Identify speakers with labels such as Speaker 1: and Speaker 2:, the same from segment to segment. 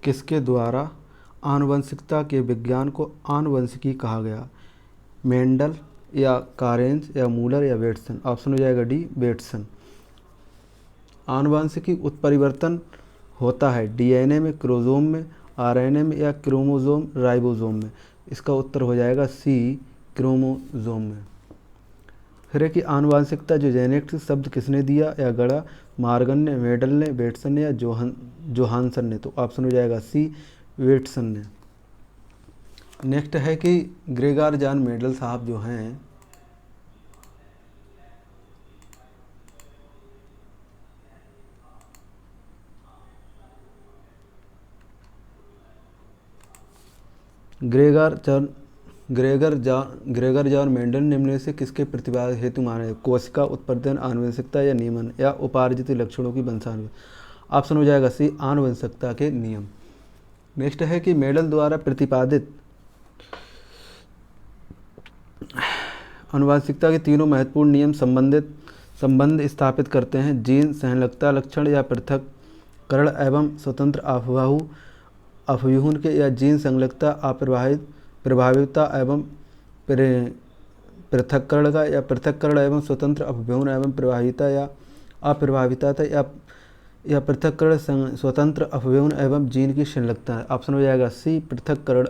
Speaker 1: किसके द्वारा आनुवंशिकता के विज्ञान को आनुवंशिकी कहा गया? मेंडल या कारेंज या मूलर या बेट्सन? ऑप्शन हो जाएगा डी बेट्सन। आनुवंशिकी उत्परिवर्तन होता है डीएनए में, क्रोमोसोम में, आरएनए में या क्रोमोसोम राइबोसोम में? इसका उत्तर हो जाएगा सी क्रोमोसोम में। फिर है कि आनुवंशिकता जो जेनेटिक्स शब्द किसने दिया या गढ़ा? मार्गन ने, मेडल ने, बेट्सन ने या जोहानसन ने? तो ऑप्शन हो जाएगा सी बेट्सन ने। नेक्स्ट है कि ग्रेगर जॉन मेंडल साहब जो हैं ग्रेगर जॉन मेंडल निम्न से किसके प्रतिपादन हेतु माने? कोशिका उत्पादन, आनुवंशिकता या नियमन या उपार्जित लक्षणों की वंशानुगत? ऑप्शन हो जाएगा सी आनुवंशिकता के नियम। नेक्स्ट है कि मेंडल द्वारा प्रतिपादित आनुवंशिकता के तीनों महत्वपूर्ण नियम संबंध स्थापित करते हैं। जीन संलग्नता लक्षण या पृथक्करण एवं स्वतंत्र अपव्यूहन के, या जीन संलग्नता प्रभाविता एवं पृथक्करण का, या पृथक्करण एवं स्वतंत्र अपव्यूहन एवं प्रभाविता या अप्रभाविता या पृथक्करण स्वतंत्र अपव्यूहन एवं जीन की संलग्नता? ऑप्शन हो जाएगा सी पृथक्करण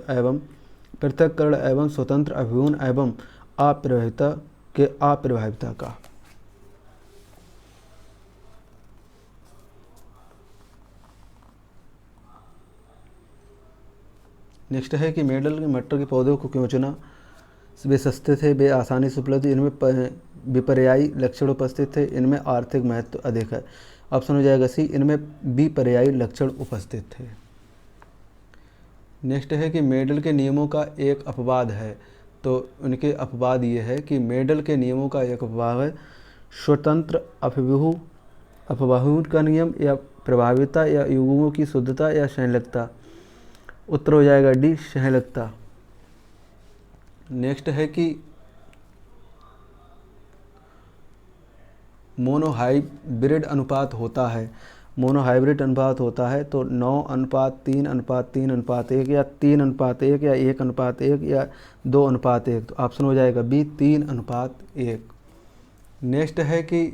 Speaker 1: एवं स्वतंत्र अपव्यूहन एवं अप्रभाविता का। नेक्स्ट है कि मेंडल के मटर के पौधों को क्यों चुना? वे सस्ते थे, वे आसानी से उपलब्ध, इनमें विपर्यायी लक्षण उपस्थित थे, इनमें आर्थिक महत्व अधिक है? ऑप्शन हो जाएगा सी इनमें विपर्यायी लक्षण उपस्थित थे। नेक्स्ट है कि मेंडल के नियमों का एक अपवाद है, तो उनके अपवाद ये है कि मेंडल के नियमों का एक अपवाद है स्वतंत्र अपव्यूहन का नियम, या प्रभाविता, या युग्मों की शुद्धता, या संलग्नता? उत्तर हो जाएगा डी संलग्नता। नेक्स्ट है कि मोनोहाइब्रिड अनुपात होता है, तो 9:3:3:1 या 3:1 या 1:1 या 2:1? तो ऑप्शन हो जाएगा बी 3:1। नेक्स्ट है कि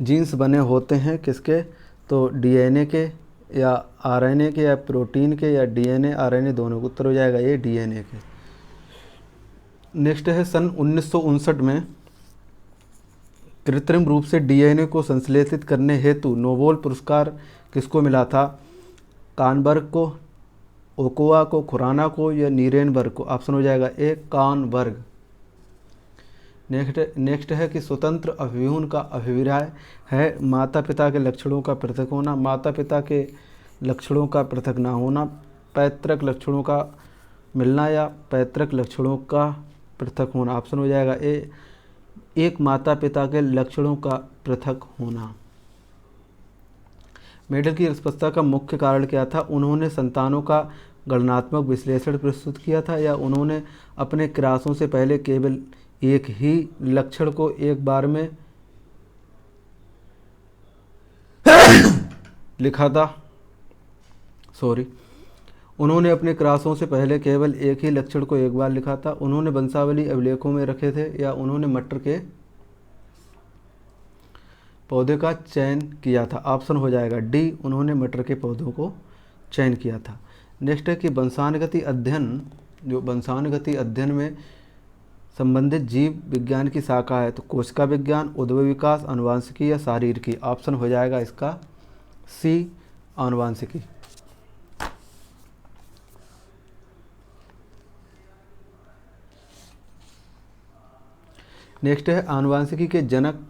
Speaker 1: जीन्स बने होते हैं किसके? तो डीएनए के या आरएनए के या प्रोटीन के या डीएनए आरएनए दोनों? उत्तर हो जाएगा ये डीएनए के। नेक्स्ट है सन 1959 में कृत्रिम रूप से डीएनए को संश्लेषित करने हेतु नोबेल पुरस्कार किसको मिला था? कानबर्ग को, ओकोआ को, खुराना को या नीरेनबर्ग को? ऑप्शन हो जाएगा ए कानबर्ग। नेक्स्ट है कि स्वतंत्र अपव्यूहन का अभिप्राय है माता पिता के लक्षणों का पृथक होना, माता पिता के लक्षणों का पृथक ना होना, पैतृक लक्षणों का मिलना या पैतृक लक्षणों का पृथक होना? ऑप्शन हो जाएगा ए एक माता पिता के लक्षणों का पृथक होना। मेंडल की अस्पष्टता का मुख्य कारण क्या था? उन्होंने संतानों का गणनात्मक विश्लेषण प्रस्तुत किया था, या उन्होंने अपने प्रयासों से पहले केवल एक ही लक्षण को एक बार में लिखा था? उन्होंने अपने क्रॉसों से पहले केवल एक ही लक्षण को एक बार लिखा था, उन्होंने वंशावली अभिलेखों में रखे थे, या उन्होंने मटर के पौधे का चयन किया था? ऑप्शन हो जाएगा डी उन्होंने मटर के पौधों को चयन किया था। नेक्स्ट है कि वंशानुगति अध्ययन में संबंधित जीव विज्ञान की शाखा है, तो कोशिका विज्ञान, उद्भव विकास, आनुवंशिकी या शारीरिकी? ऑप्शन हो जाएगा इसका सी आनुवंशिकी। नेक्स्ट है आनुवंशिकी के जनक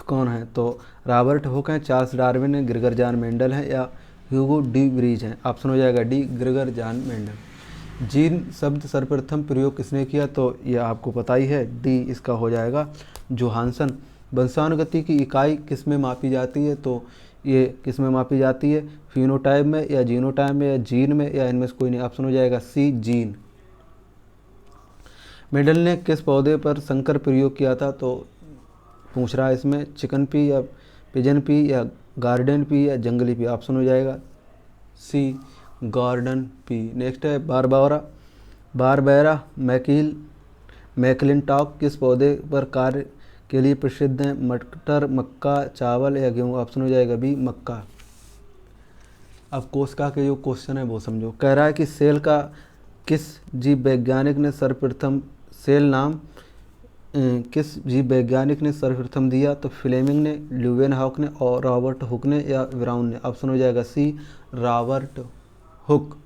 Speaker 1: कौन है? तो रॉबर्ट हुक हैं, चार्ल्स डार्विन हैं, ग्रेगर जॉन मेंडल हैं या ह्यूगो डी व्रीज हैं? ऑप्शन हो जाएगा D Gregor John Mendel. Gene शब्द सर्वप्रथम प्रयोग किसने किया? तो यह आपको पता ही है, डी इसका हो जाएगा जोहानसन। वंशानुगति की इकाई किस में मापी जाती है? तो ये किस में मापी जाती है? फिनोटाइप में या जीनोटाइप में या जीन में या इनमें से कोई नहीं? ऑप्शन हो जाएगा सी जीन। मेंडल ने किस पौधे पर संकर प्रयोग किया था? तो पूछ रहा है इसमें, चिकन पी या पिजन पी या गार्डन पी या जंगली पी। ऑप्शन हो जाएगा सी गार्डन पी। नेक्स्ट है बारबेरा। बारबेरा मैकलिंटॉक किस पौधे पर कार्य के लिए प्रसिद्ध है? मटर, मक्का, चावल या गेहूँ। ऑप्शन हो जाएगा बी मक्का। अब कोशिका के जो क्वेश्चन है वो समझो। कह रहा है कि सेल का किस जीव वैज्ञानिक ने सर्वप्रथम सेल नाम किस जीव वैज्ञानिक ने सर्वप्रथम दिया? तो फ्लेमिंग ने, ल्यूवेनहॉक ने और रॉबर्ट हुक ने या ब्राउन ने। ऑप्शन हो जाएगा सी रॉबर्ट हुक।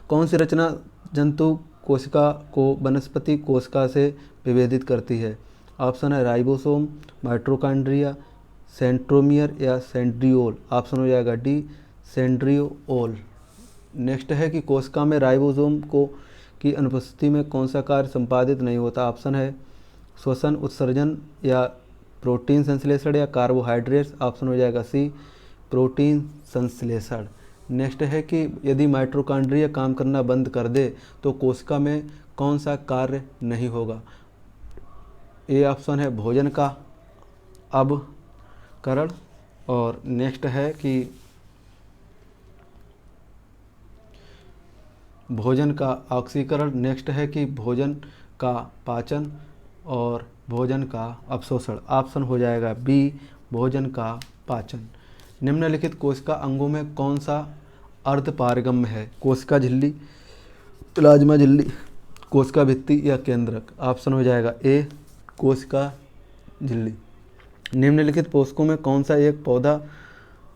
Speaker 1: कौन सी रचना जंतु कोशिका को वनस्पति कोशिका से विभेदित करती है? ऑप्शन है राइबोसोम, माइटोकॉन्ड्रिया, सेंट्रोमियर या सेंट्रियोल। ऑप्शन हो जाएगा डी सेंट्रियोल। नेक्स्ट है कि कोशिका में राइबोसोम को की अनुपस्थिति में कौन सा कार्य संपादित नहीं होता? ऑप्शन है श्वसन, उत्सर्जन या प्रोटीन संश्लेषण या कार्बोहाइड्रेट्स। ऑप्शन हो जाएगा सी प्रोटीन संश्लेषण। नेक्स्ट है कि यदि माइटोकॉन्ड्रिया काम करना बंद कर दे तो कोशिका में कौन सा कार्य नहीं होगा? ए ऑप्शन है भोजन का अवकरण, और नेक्स्ट है कि भोजन का ऑक्सीकरण, नेक्स्ट है कि भोजन का पाचन और भोजन का अवशोषण। ऑप्शन हो जाएगा बी भोजन का पाचन। निम्नलिखित कोशिका अंगों में कौन सा अर्धपारगम्य है? कोशिका झिल्ली, प्लाज्मा झिल्ली, कोशिका भित्ति या केंद्रक। ऑप्शन हो जाएगा ए कोशिका झिल्ली। निम्नलिखित पोषकों में कौन सा एक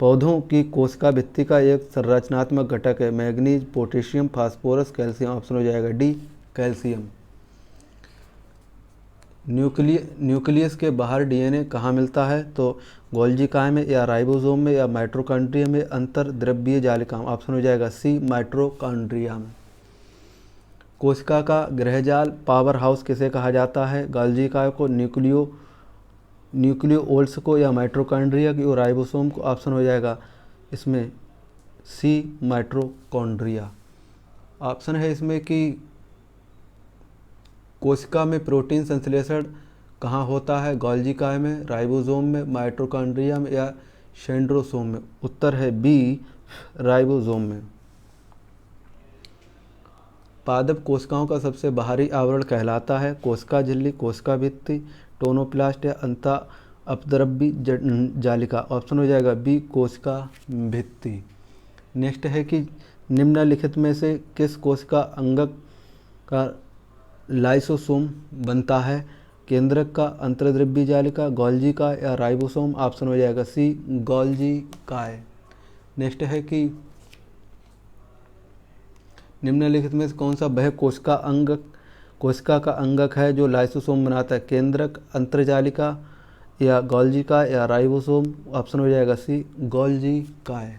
Speaker 1: पौधों की कोशिका भित्ति का एक संरचनात्मक घटक है? Manganese, potassium, phosphorus, calcium. Option हो जाएगा डी कैल्शियम। न्यूक्लियस के बाहर डीएनए कहाँ मिलता है? तो गोल्जी काय में या राइबोसोम में या माइटोकॉन्ड्रिया में अंतर्द्रव्यीय जालिका। ऑप्शन हो जाएगा सी माइटोकॉन्ड्रिया में। कोशिका का गृहजाल पावर हाउस किसे कहा जाता है? गोल्जी काय को, न्यूक्लियोल्स को या माइटोकॉन्ड्रिया की और राइबोसोम को। ऑप्शन हो जाएगा इसमें सी माइटोकॉन्ड्रिया। ऑप्शन है इसमें कि कोशिका में प्रोटीन संश्लेषण कहाँ होता है? गोल्जी काय में, राइबोसोम में, माइटोकॉन्ड्रिया में या सेंट्रोसोम में। उत्तर है बी राइबोसोम में। पादप कोशिकाओं का सबसे बाहरी आवरण कहलाता है? कोशिका झिल्ली, कोशिका भित्ति, टोनोप्लास्ट या अंत अपद्रव्यी जालिका। ऑप्शन हो जाएगा बी कोशिका भित्ति। नेक्स्ट है कि निम्नलिखित में से किस कोशिका अंगक का लाइसोसोम बनता है? केंद्रक का, अंतर्द्रव्यी जालिका, गोल्जी का या राइबोसोम। ऑप्शन हो जाएगा सी गोल्जी काय। नेक्स्ट है कि निम्नलिखित में से कौन सा वह कोशिका का अंगक है जो लाइसोसोम बनाता है? केंद्रक, अंतर्जालिका या गोल्जी का या राइबोसोम। ऑप्शन हो जाएगा सी गोल्जी काय।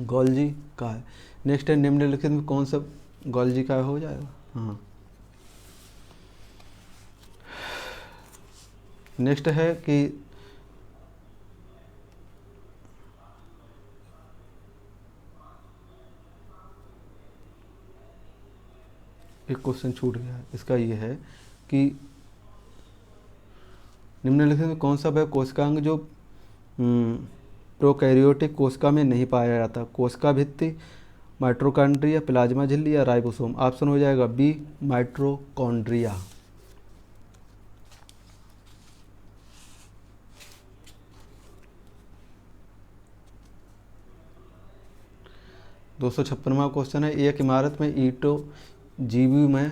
Speaker 1: गोल्जी काय। नेक्स्ट है निम्नलिखित में कौन सा गोल्जी काय हो जाएगा? हाँ। नेक्स्ट है कि एक क्वेश्चन छूट गया, इसका ये है कि निम्नलिखित में कौन सा वह कोशिकांग जो प्रोकैरियोटिक कोशिका में नहीं पाया जाता? कोशिका भित्ति, माइटोकॉन्ड्रिया, प्लाज्मा झिल्ली या राइबोसोम। ऑप्शन हो जाएगा बी माइटोकॉन्ड्रिया। दो सौ छप्पनवां क्वेश्चन है, एक इमारत में ईंटों जीवी में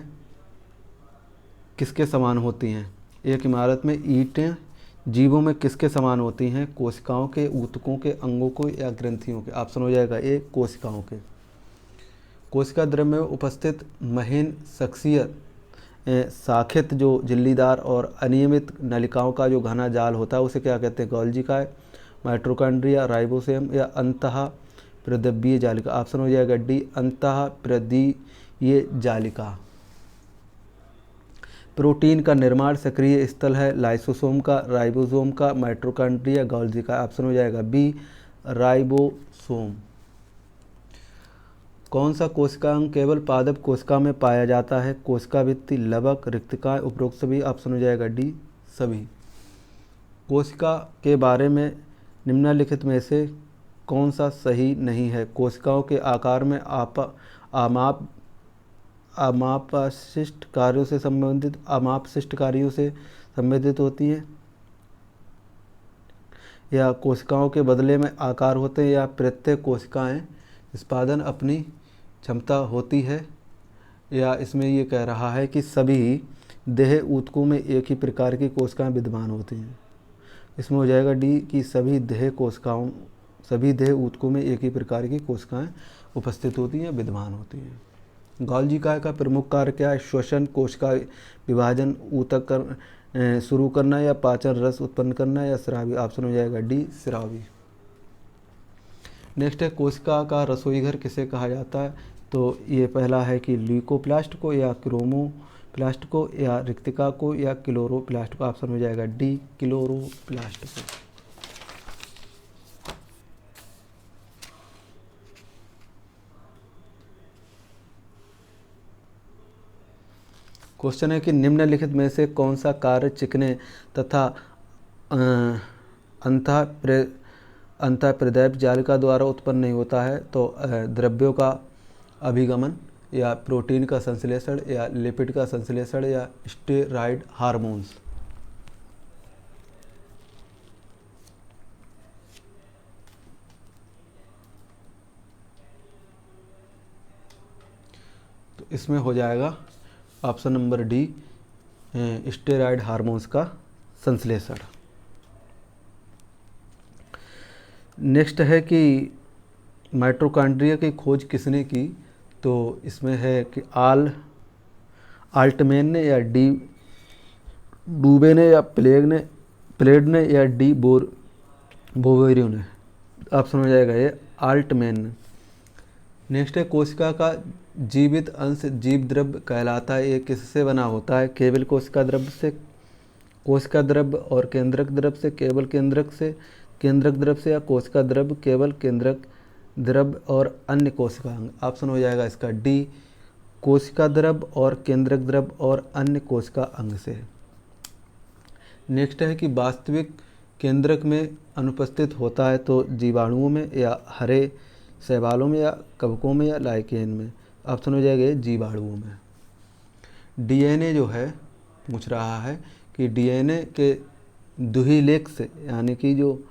Speaker 1: किसके समान होती हैं? एक इमारत में ईंटें जीवों में किसके समान होती हैं? कोशिकाओं के, ऊतकों के, अंगों को या ग्रंथियों के। ऑप्शन हो जाएगा ए कोशिकाओं के। कोशिका द्रव्य में उपस्थित महीन शख्सियत शाखित जो झिल्लीदार और अनियमित नलिकाओं का जो घना जाल होता है उसे क्या कहते हैं? गोल्जी काय, माइटोकॉन्ड्रिया, राइबोसोम या अंतः प्रद्रव्यीय जालिका। ऑप्शन हो जाएगा डी अंतः प्रद्रव्यीय जालिका। प्रोटीन का निर्माण सक्रिय स्थल है लाइसोसोम का, राइबोसोम का, माइटोकॉन्ड्रिया, गोल्जी का। ऑप्शन हो जाएगा बी राइबोसोम। कौन सा कोशिकांग केवल पादप कोशिका में पाया जाता है? कोशिका भित्ति, लवक, रिक्तिकाएं, उपरोक्त सभी। ऑप्शन हो जाएगा डी सभी। कोशिका के बारे में निम्नलिखित में से कौन सा सही नहीं है? कोशिकाओं के आकार में अमापशिष्ट कार्यों से संबंधित होती हैं, या कोशिकाओं के बदले में आकार होते हैं, या प्रत्येक कोशिकाएं निष्पादन अपनी क्षमता होती है, या इसमें ये कह रहा है कि सभी देह ऊतकों में एक ही प्रकार की कोशिकाएं विद्यमान होती हैं। इसमें हो जाएगा डी कि सभी देह ऊतकों में एक ही प्रकार की कोशिकाएं उपस्थित होती हैं, विद्यमान होती हैं। गोल्गी काय का प्रमुख कार्य क्या है? श्वसन, कोशिका विभाजन, ऊतक शुरू करना, या पाचन, रस उत्पन्न करना, या स्रावी। ऑप्शन हो जाएगा डी स्रावी। नेक्स्ट है कोशिका का रसोई घर किसे कहा जाता है? तो ये पहला है कि ल्यूकोप्लास्ट को, या क्रोमोप्लास्ट को, या रिक्तिका को, या क्लोरोप्लास्ट को। ऑप्शन हो जाएगा डी क्लोरोप्लास्ट को। क्वेश्चन है कि निम्नलिखित में से कौन सा कार्य चिकने तथा अंतःप्रदैप जालिका द्वारा उत्पन्न नहीं होता है? तो द्रव्यों का अभिगमन, या प्रोटीन का संश्लेषण, या लिपिड का संश्लेषण, या स्टेरॉयड हार्मोन्स। तो इसमें हो जाएगा option number D steroid hormones का संश्लेषण। नेक्स्ट है कि माइटोकॉन्ड्रिया की खोज किसने की? तो इसमें है कि आल्टमैन ने, या डी डूबे ने, या प्लेड ने, या डी बोवेरियो ने। ऑप्शन हो जाएगा ये आल्टमैन ने। नेक्स्ट है कोशिका का जीवित अंश जीव द्रव्य कहलाता है। ये किससे बना होता है? केवल कोशिका द्रव्य से, कोशिका द्रव्य और केंद्रक द्रव्य से, केवल केंद्रक द्रव्य से, या कोशिका द्रव्य, केवल केंद्रक द्रव्य और अन्य कोशिकांग। ऑप्शन हो जाएगा इसका डी कोशिका द्रव्य और केंद्रक द्रव्य और अन्य कोशिका अंग से। नेक्स्ट है कि वास्तविक केंद्रक में अनुपस्थित होता है, तो जीवाणुओं में, या हरे शैवालों में, या कवकों में, या लाइकेन में। ऑप्शन हो जाएगा जीवाणुओं में। डीएनए जो है पूछ रहा है कि डीएनए के द्विलेक्स यानी कि जो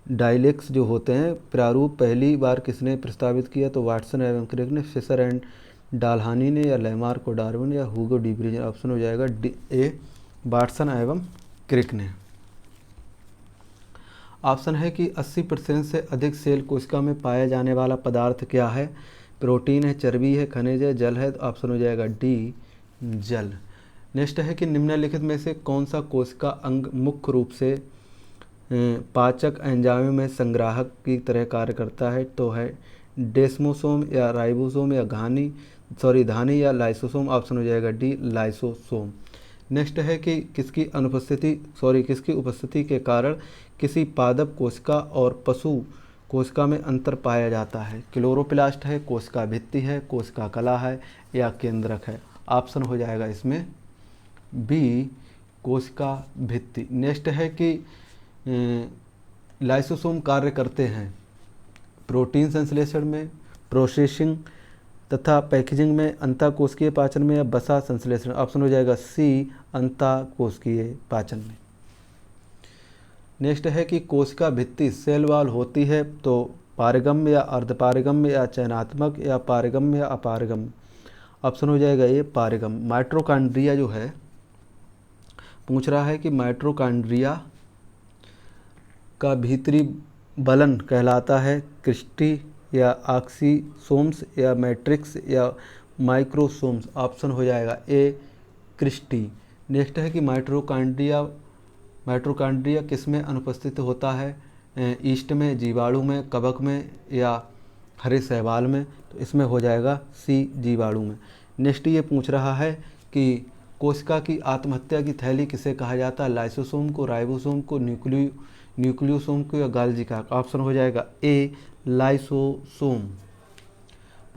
Speaker 1: डाइलेक्स जो होते हैं प्रारूप पहली बार किसने प्रस्तावित किया? तो वाटसन एवं क्रिक ने, फिशर एंड डाल्हानी ने, या लेमार्क और डार्विन, या ह्यूगो डी ब्रीज। ऑप्शन हो जाएगा ए वाटसन एवं क्रिक ने। ऑप्शन है कि 80% से अधिक सेल कोशिका में पाया जाने वाला पदार्थ क्या है? प्रोटीन है, चर्बी है, खनिज है, जल है। तो ऑप्शन हो जाएगा डी जल। नेक्स्ट है कि निम्नलिखित में से कौन सा कोशिका अंग मुख्य रूप से पाचक एंजाइमों में संग्राहक की तरह कार्य करता है? तो है डेस्मोसोम, या राइबोसोम, या धानी, या लाइसोसोम। ऑप्शन हो जाएगा डी लाइसोसोम। नेक्स्ट है कि किसकी उपस्थिति के कारण किसी पादप कोशिका और पशु कोशिका में अंतर पाया जाता है? क्लोरोप्लास्ट है, कोशिका भित्ति है, कोशिका कला है, या केंद्रक है। ऑप्शन हो जाएगा इसमें बी कोशिका भित्ति। नेक्स्ट है कि लाइसोसोम कार्य करते हैं प्रोटीन संश्लेषण में, प्रोसेसिंग तथा पैकेजिंग में, अंतःकोशिकीय पाचन में, या वसा संश्लेषण। ऑप्शन हो जाएगा सी अंतःकोशिकीय पाचन में। नेक्स्ट है कि कोशिका भित्ति सेल वॉल होती है, तो पारगम्य या अर्धपारगम्य, या चयनात्मक, या पारगम्य या अपारगम्य। ऑप्शन हो जाएगा ये पारगम्य। माइटोकॉन्ड्रिया जो है पूछ रहा है कि माइटोकॉन्ड्रिया का भीतरी बलन कहलाता है क्रिस्टी, या ऑक्सीसोम्स, या मैट्रिक्स, या माइक्रोसोम्स। ऑप्शन हो जाएगा ए क्रिस्टी। नेक्स्ट है कि माइटोकॉन्ड्रिया किस में अनुपस्थित होता है? ईस्ट में, जीवाणु में, कवक में, या हरे शैवाल में। तो इसमें हो जाएगा सी जीवाणु में। नेक्स्ट ये पूछ रहा है कि कोशिका की आत्महत्या की थैली किसे कहा जाता है? लाइसोसोम को, राइबोसोम को, न्यूक्लियोसोम को, या गोल्गी का। ऑप्शन हो जाएगा ए लाइसोसोम।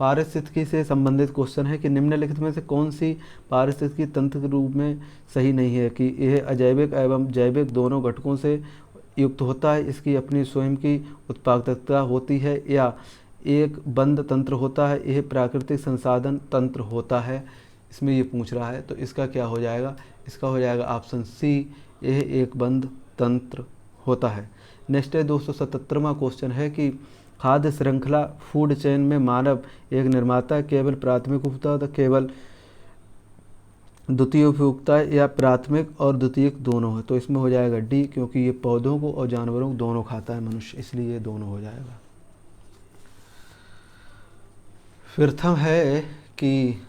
Speaker 1: पारिस्थितिकी से संबंधित क्वेश्चन है कि निम्नलिखित में से कौन सी पारिस्थितिकी तंत्र के रूप में सही नहीं है कि यह अजैविक एवं जैविक दोनों घटकों से युक्त होता है, इसकी अपनी स्वयं की उत्पादकता होती है, या एक बंद तंत्र होता है, यह प्राकृतिक संसाधन तंत्र होता है। इसमें ये पूछ रहा है, तो इसका क्या हो जाएगा? इसका हो जाएगा ऑप्शन सी, यह एक बंद तंत्र होता है। नेक्स्ट है 277वां क्वेश्चन है कि खाद्य श्रृंखला फूड चेन में मानव एक निर्माता है, केवल प्राथमिक उपभोक्ता, केवल द्वितीय उपभोक्ता या प्राथमिक और द्वितीयक दोनों है। तो इसमें हो जाएगा डी, क्योंकि ये पौधों को और जानवरों को दोनों खाता है मनुष्य, इसलिए ये दोनों हो जाएगा। प्रथम है कि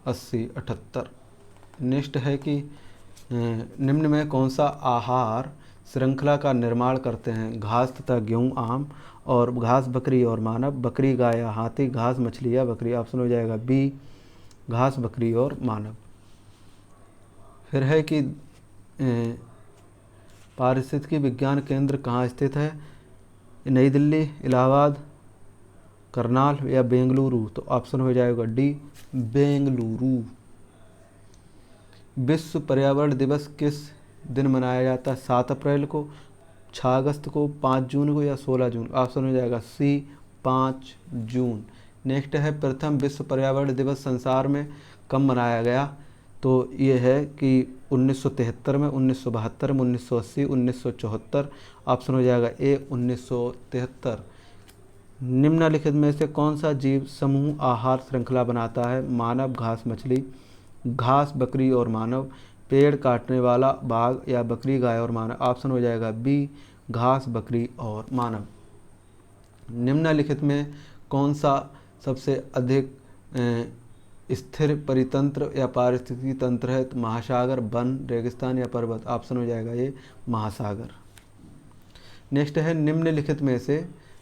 Speaker 1: अस्सी 78। नेक्स्ट है कि निम्न में कौन सा आहार श्रृंखला का निर्माण करते हैं? घास तथा गेहूँ आम, और घास बकरी और मानव, बकरी गाय या हाथी, घास मछली या बकरी। ऑप्शन हो जाएगा बी, घास बकरी और मानव। फिर है कि पारिस्थितिकी विज्ञान केंद्र कहाँ स्थित है? नई दिल्ली, इलाहाबाद, करनाल या बेंगलुरु। तो ऑप्शन हो जाएगा डी, बेंगलुरु। विश्व पर्यावरण दिवस किस दिन मनाया जाता है? 7 अप्रैल को, 6 अगस्त को, 5 जून को या 16 जून। ऑप्शन हो जाएगा सी, 5 जून। नेक्स्ट है प्रथम विश्व पर्यावरण दिवस संसार में कब मनाया गया? तो ये है कि 1973 में, 1972 में, 1980, 1974। ऑप्शन हो जाएगा ए, 1973। निम्नलिखित में से कौन सा जीव समूह आहार श्रृंखला बनाता है? मानव, घास मछली, घास बकरी और मानव, पेड़ काटने वाला बाघ या बकरी गाय और मानव। ऑप्शन हो जाएगा बी, घास बकरी और मानव। निम्नलिखित में कौन सा सबसे अधिक स्थिर परितंत्र या पारिस्थितिकी तंत्र है? तो महासागर, वन, रेगिस्तान या पर्वत। ऑप्शन हो जाएगा ये महासागर। नेक्स्ट है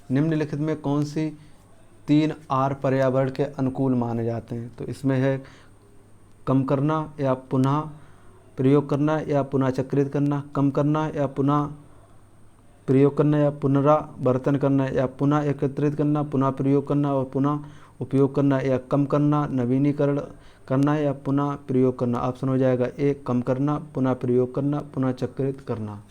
Speaker 1: निम्नलिखित में कौन सी 3 आर पर्यावरण के अनुकूल माने जाते हैं? तो इसमें है कम करना या पुनः प्रयोग करना या पुनः चक्रित करना, कम करना या पुनः प्रयोग करना या पुनरावर्तन करना, या पुनः एकत्रित करना, पुनः प्रयोग करना और पुनः उपयोग करना, या कम करना, नवीनीकरण करना या पुनः प्रयोग करना। ऑप्शन हो जाएगा ए, कम करना, पुनः प्रयोग करना, पुनः चक्रित करना।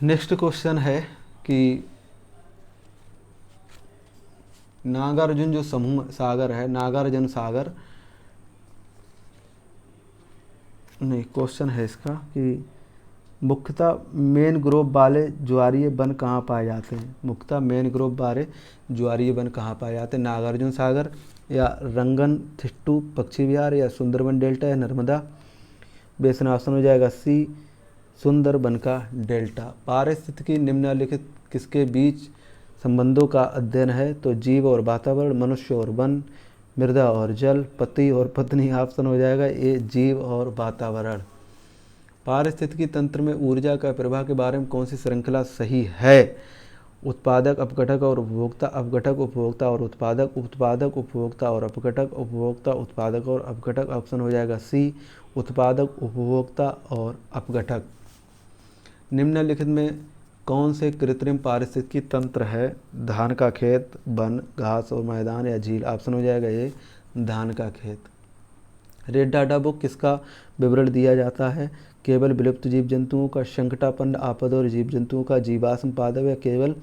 Speaker 1: नेक्स्ट क्वेश्चन है कि नागार्जुन जो समूह सागर है, नागार्जुन सागर नहीं, क्वेश्चन है इसका कि मुख्यतः मैनग्रोव वाले ज्वारीय वन कहाँ पाए जाते हैं? मुख्यतः मैनग्रोव वाले ज्वारीय वन कहाँ पाए जाते हैं? नागार्जुन सागर या रंगन थिट्टू पक्षी विहार या सुंदरबन डेल्टा या नर्मदा बेसिन। ऑप्शन हो जाएगा सी, सुंदरबन का डेल्टा। पारिस्थितिकी निम्नलिखित किसके बीच संबंधों का अध्ययन है? तो जीव और वातावरण, मनुष्य और वन, मृदा और जल, पति और पत्नी। ऑप्शन हो जाएगा ये जीव और वातावरण। पारिस्थितिकी तंत्र में ऊर्जा का प्रवाह के बारे में कौन सी श्रृंखला सही है? उत्पादक, अपघटक और उपभोक्ता, अपघटक, उपभोक्ता और उत्पादक, उत्पादक, उपभोक्ता और अपघटक, उपभोक्ता, उत्पादक और अपघटक। ऑप्शन हो जाएगा सी, उत्पादक, उपभोक्ता और अपघटक। निम्नलिखित में कौन से कृत्रिम पारिस्थितिकी तंत्र है? धान का खेत, वन, घास और मैदान या झील। ऑप्शन हो जाएगा ये धान का खेत। रेड डाटा बुक किसका विवरण दिया जाता है? केवल विलुप्त जीव जंतुओं का, संकटापन्न आपद और जीव जंतुओं का, जीवाश्म पादप या केवल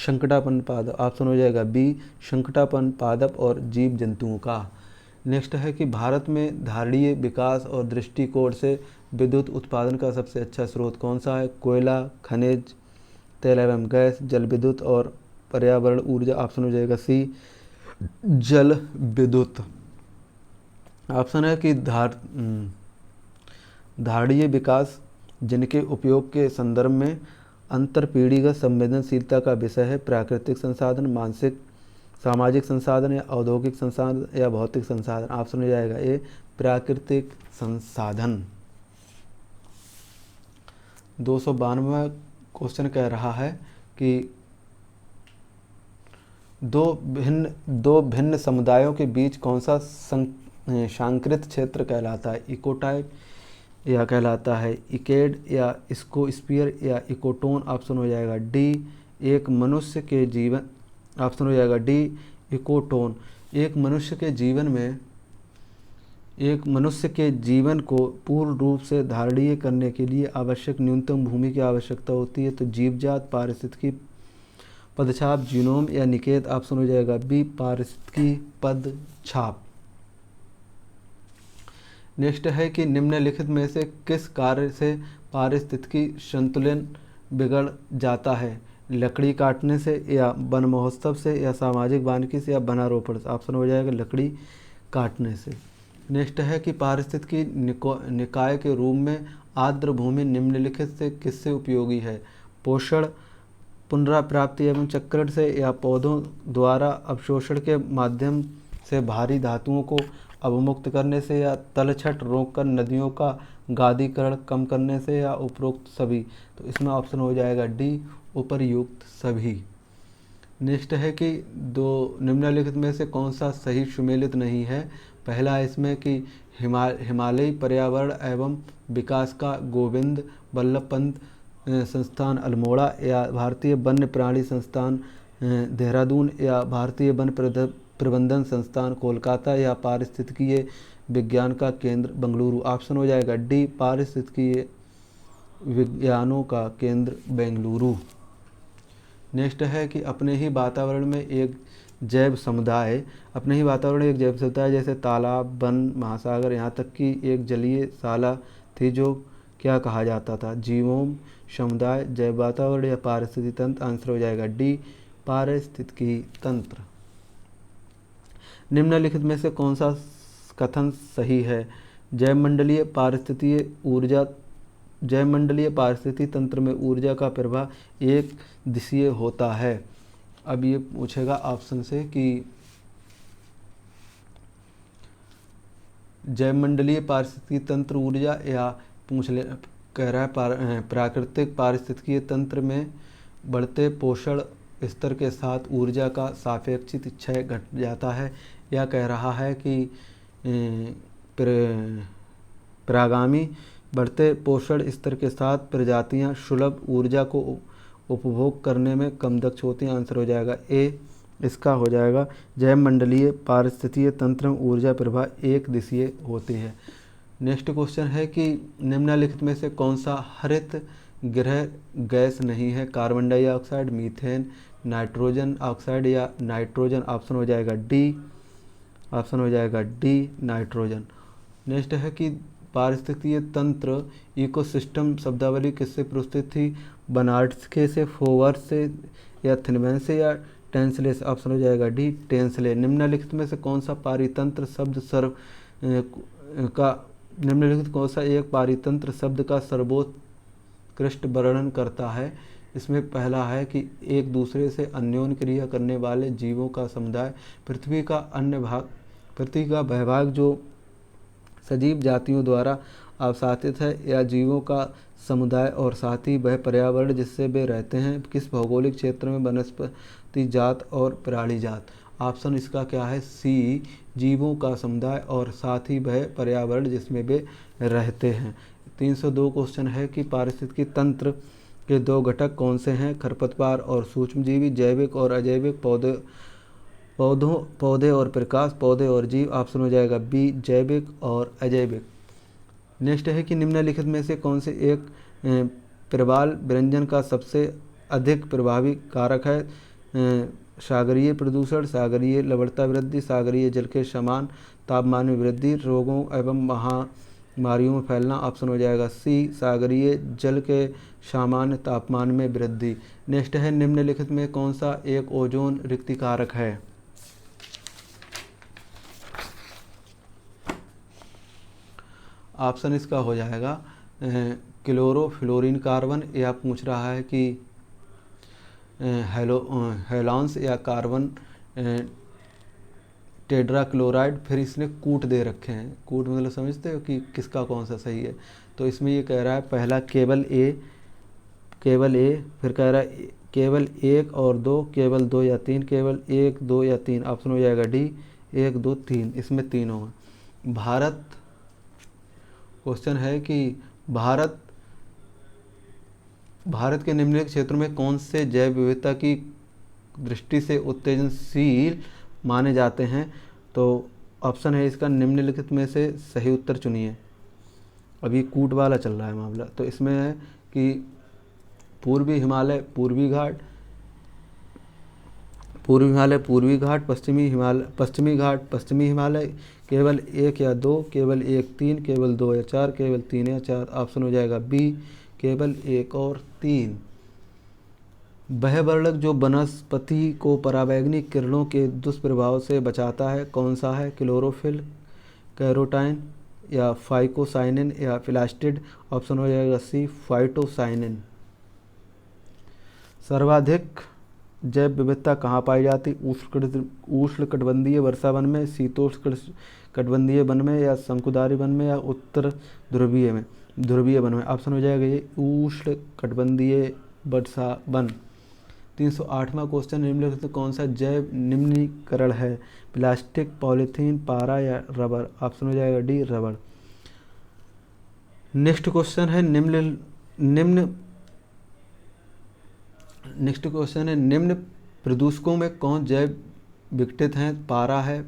Speaker 1: संकटापन्न पादप। ऑप्शन हो जाएगा बी, संकटापन्न पादप और जीव जंतुओं का। नेक्स्ट है कि भारत में धारणीय विकास और दृष्टिकोण से विद्युत उत्पादन का सबसे अच्छा स्रोत कौन सा है? कोयला, खनिज, तेल एवं गैस, जल विद्युत और पर्यावरण ऊर्जा। ऑप्शन हो जाएगा सी, जल विद्युत। ऑप्शन है कि धारणीय विकास जिनके उपयोग के संदर्भ में अंतरपीढ़ीगत संवेदनशीलता का विषय है। प्राकृतिक संसाधन, मानसिक सामाजिक संसाधन या औद्योगिक संसाधन या भौतिक संसाधन। ऑप्शन हो जाएगा ए, प्राकृतिक संसाधन। 292वां क्वेश्चन कह रहा है कि दो भिन्न समुदायों के बीच कौन सा शांकृत क्षेत्र कहलाता है, इकोटाइप या कहलाता है इकेड या इकोस्फीयर या इकोटोन। ऑप्शन हो जाएगा डी। एक मनुष्य के जीवन, ऑप्शन हो जाएगा डी इकोटोन। एक मनुष्य के जीवन को पूर्ण रूप से धारणीय करने के लिए आवश्यक न्यूनतम भूमि की आवश्यकता होती है। तो जीवजात, पारिस्थितिकी पदछाप, जीनोम या निषेध। ऑप्शन हो जाएगा बी पारिस्थितिकी पदछाप। नेक्स्ट है कि निम्नलिखित में से किस कार्य से पारिस्थितिकी संतुलन बिगड़ जाता है? लकड़ी काटने से या वन महोत्सव से या सामाजिक वानिकी से या वनारोपण से। ऑप्शन हो जाएगा लकड़ी काटने से। नेक्स्ट है कि पारिस्थितिकी निकाय के रूप में आर्द्र भूमि निम्नलिखित से किससे उपयोगी है? पोषण, पुनराप्राप्ति एवं चक्रण से या पौधों द्वारा अवशोषण के माध्यम से भारी धातुओं को अवमुक्त करने से या तलछट रोककर नदियों का गादीकरण कम करने से या उपरोक्त सभी। तो इसमें ऑप्शन हो जाएगा डी उपर्युक्त सभी। नेक्स्ट है कि दो निम्नलिखित में से कौन सा सही सुमेलित नहीं है? पहला है इसमें कि हिमालयी पर्यावरण एवं विकास का गोविंद बल्लभ पंत संस्थान अल्मोड़ा या भारतीय वन्य प्राणी संस्थान देहरादून या भारतीय वन प्रबंधन संस्थान कोलकाता या पारिस्थितिकीय विज्ञान का केंद्र बेंगलुरु। ऑप्शन हो जाएगा डी पारिस्थितिकीय विज्ञानों का केंद्र बेंगलुरु। नेक्स्ट है कि अपने ही वातावरण में एक जैव समुदाय जैसे तालाब, वन, महासागर, यहाँ तक कि एक जलीय साला थी जो क्या कहा जाता था? जीवोम समुदाय, जैव वातावरण या पारिस्थितिकी तंत्र। आंसर हो जाएगा डी पारिस्थितिकी तंत्र। निम्नलिखित में से कौन सा कथन सही है? जैवमंडलीय पारिस्थितिकी तंत्र में ऊर्जा का प्रवाह एक दिशीय होता है। अब ये पूछेगा ऑप्शन से कि जैवमंडलीय पारिस्थितिकी तंत्र ऊर्जा या कह रहा है प्राकृतिक पारिस्थितिकीय तंत्र में बढ़ते पोषण स्तर के साथ ऊर्जा का सापेक्षिक क्षय घट जाता है, या कह रहा है कि प्रागामी बढ़ते पोषण स्तर के साथ प्रजातियां सुलभ ऊर्जा को उपभोग करने में कम दक्ष होती हैं। आंसर हो जाएगा ए। इसका हो जाएगा जैवमंडलीय पारिस्थितिकीय तंत्र में ऊर्जा प्रवाह एक दिशीय होती है। नेक्स्ट क्वेश्चन है कि निम्नलिखित में से कौन सा हरित गृह गैस नहीं है? Carbon dioxide, methane, nitrogen oxide या नाइट्रोजन। ऑप्शन हो जाएगा डी नाइट्रोजन। नेक्स्ट है कि पारिस्थितिकीय तंत्र इकोसिस्टम शब्दावली किससे पुरस्कृत थी? बनार्ड्सके से, फोवर्स से या थिनमैन से या टेंसले से। ऑप्शन हो जाएगा डी टेंसले। निम्नलिखित में से कौन सा पारितंत्र शब्द निम्नलिखित कौन सा एक पारितंत्र शब्द का सर्वोत्कृष्ट वर्णन करता है? इसमें पहला है कि एक दूसरे से अन्योन्य क्रिया करने वाले जीवों का समुदाय। पृथ्वी का वह भाग जो सजीव जातियों द्वारा अवसातित है या जीवों का समुदाय और साथ ही वह पर्यावरण जिससे वे रहते हैं। किस भौगोलिक क्षेत्र में वनस्पति जात और प्राणी जात। ऑप्शन इसका क्या है? सी जीवों का समुदाय और साथ ही वह पर्यावरण जिसमें वे रहते हैं। 302 क्वेश्चन है कि पारिस्थितिकी तंत्र के दो घटक कौन से हैं? खरपतवार और सूक्ष्मजीवी, जैविक और अजैविक, पौधे और प्रकाश, पौधे और जीव। ऑप्शन हो जाएगा बी जैविक और अजैविक। नेक्स्ट है कि निम्नलिखित में से कौन से एक प्रवाल व्यंजन का सबसे अधिक प्रभावी कारक है? सागरीय प्रदूषण, सागरीय लवणता वृद्धि, सागरीय जल के समान तापमान में वृद्धि, रोगों एवं महामारियों में फैलना। ऑप्शन हो जाएगा सी सागरीय जल के सामान्य तापमान में वृद्धि। नेक्स्ट है निम्नलिखित में कौन सा एक ओजोन रिक्तिकारक है? ऑप्शन इसका हो जाएगा क्लोरोफ्लोरीन कार्बन, या पूछ रहा है कि हेलॉन्स या कार्बन टेट्राक्लोराइड। फिर इसने कूट दे रखे हैं। कूट मतलब समझते हो कि किसका कौन सा सही है? तो इसमें ये कह रहा है पहला केवल ए, फिर कह रहा है केवल 1 और 2, केवल 2 या 3, केवल 1, 2 या 3। ऑप्शन हो जाएगा डी 1, 2, 3। इसमें तीन होगा। भारत, क्वेश्चन है कि भारत भारत के निम्नलिखित क्षेत्रों में कौन से जैव विविधता की दृष्टि से उत्तेजनशील माने जाते हैं। तो ऑप्शन है इसका निम्नलिखित में से सही उत्तर चुनिए। अभी कूट वाला चल रहा है मामला, तो इसमें है कि पूर्वी हिमालय, पूर्वी घाट, पूर्वी हिमालय, पूर्वी घाट, पश्चिमी हिमालय, पश्चिमी घाट, पश्चिमी हिमालय, केवल एक या दो, केवल एक तीन, केवल दो या चार, केवल तीन या चार। ऑप्शन हो जाएगा बी, केवल एक और तीन। वह वर्णक जो वनस्पति को पराबैंगनी किरणों के दुष्प्रभाव से बचाता है कौन सा है। क्लोरोफिल, कैरोटाइन या फाइकोसाइनिन या फिलास्टिड। ऑप्शन हो जाएगा सी, फाइटोसाइनिन। सर्वाधिक जैव विविधता कहाँ पाई जाती। उष्णकटिबंधीय वर्षा वन में, शीतोष्णकटिबंधीय वन में या शंकुधारी वन में या उत्तर ध्रुवीय वन में। ऑप्शन हो जाएगा ये उष्णकटिबंधीय वर्षा वन। 308वां क्वेश्चन, निम्नलिखित में कौन सा जैव निम्नीकरण है। प्लास्टिक, पॉलीथीन, पारा या रबर। ऑप्शन हो जाएगा डी, रबर। नेक्स्ट क्वेश्चन है निम्न प्रदूषकों में कौन जैव विघटित हैं। पारा है,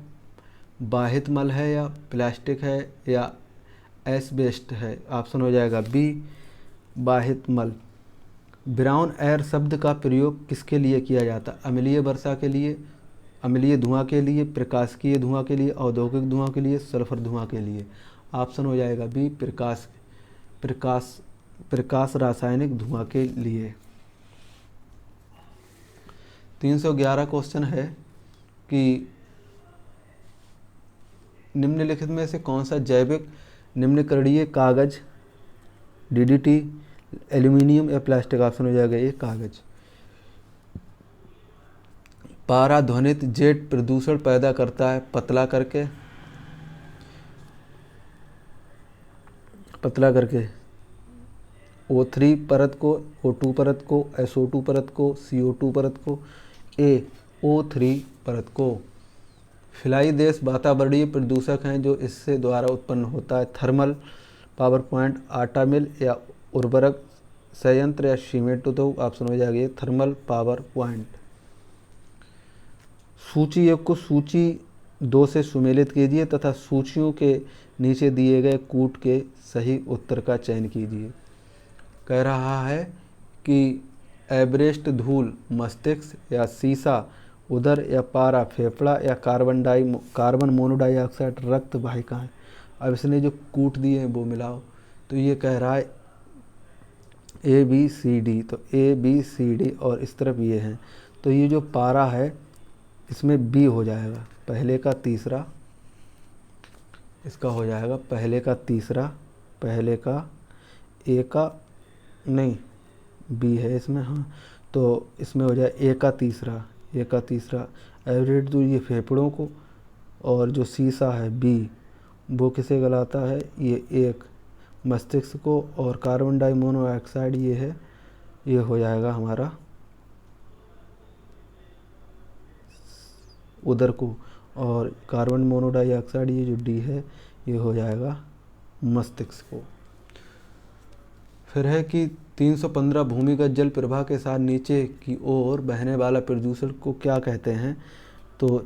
Speaker 1: बाहित मल है या प्लास्टिक है या एस्बेस्ट है। ऑप्शन हो जाएगा बी, बाहित मल। ब्राउन एयर शब्द का प्रयोग किसके लिए किया जाता है। अम्लीय वर्षा के लिए, अम्लीय धुआं के लिए, प्रकाशिकीय धुआं के लिए, औद्योगिक धुआं के लिए, सल्फर धुआं के लिए। ऑप्शन हो जाएगा बी, प्रकाश रासायनिक धुआं के लिए। 311 क्वेश्चन है कि निम्नलिखित में से कौन सा जैविक निम्नकरणीय कागज, डीडीटी, एल्यूमिनियम या प्लास्टिक। ऑप्शन हो जाएगा ये कागज। पारा ध्वनित जेट प्रदूषण पैदा करता है पतला करके O3 परत को, O2 परत को, SO2 परत को, CO2 परत को, AO3 परत को। फ्लाई देश वातावरणीय प्रदूषक हैं जो इससे द्वारा उत्पन्न होता है। थर्मल पावर प्लांट, आटा मिल या उर्वरक संयंत्र या सीमेंट उद्योग। ऑप्शन हो जाएगा ये थर्मल पावर प्लांट। सूची 1 को सूची 2 से सुमेलित कीजिए तथा सूचियों के नीचे दिए गए कूट के सही उत्तर का चयन कीजिए। कह रहा है कि एवरेस्ट धूल मस्तिष्क या सीसा उदर या पारा फेफड़ा या कार्बन मोनोडाइऑक्साइड रक्त वाहिकाएं। अब इसने जो कूट दिए हैं वो मिलाओ। तो ये कह रहा है ए बी सी डी, तो ए बी सी डी और इस तरफ ये हैं। तो ये जो पारा है इसमें बी हो जाएगा, पहले का तीसरा। इसका हो जाएगा पहले का तीसरा, पहले का ए का नहीं, बी है इसमें, हाँ। तो इसमें हो जाए ए का तीसरा, ए का तीसरा। एवरेट जो ये फेफड़ों को, और जो सीसा है बी वो किसे गलाता है, ये एक मस्तिष्क को, और कार्बन डाई मोनोऑक्साइड ये है, ये हो जाएगा हमारा उदर को, और कार्बन मोनोडाइऑक्साइड ये जो डी है ये हो जाएगा मस्तिष्क को। फिर है कि 315 भूमिगत जल प्रवाह के साथ नीचे की ओर बहने वाला प्रदूषण को क्या कहते हैं। तो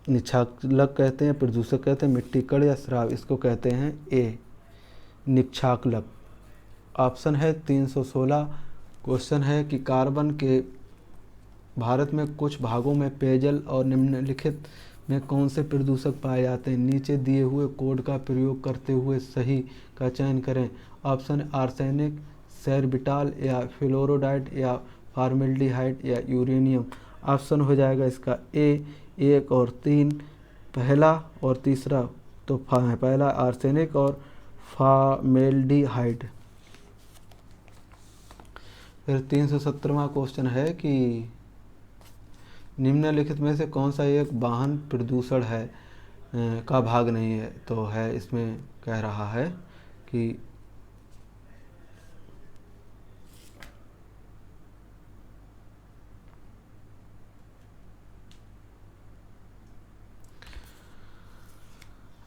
Speaker 1: निक्षालक कहते हैं, प्रदूषक कहते हैं, मिट्टी कण या स्राव। इसको कहते हैं ए, निक्षालक। ऑप्शन है 316। क्वेश्चन है कि कार्बन के भारत में कुछ भागों में पेयजल और निम्नलिखित में कौन से प्रदूषक पाए जाते हैं। नीचे दिए हुए कोड का प्रयोग करते हुए सही का चयन करें। ऑप्शन आर्सेनिक, सैरबिटाल या फ्लोरोडाइड या फॉर्मेल्डिहाइड या यूरेनियम। ऑप्शन हो जाएगा इसका ए, 1 और 3, पहला और तीसरा। तो पहला आर्सेनिक और फॉर्मेल्डिहाइड। फिर 317वां क्वेश्चन है कि निम्नलिखित में से कौन सा एक वाहन प्रदूषण है का भाग नहीं है। तो है इसमें कह रहा है कि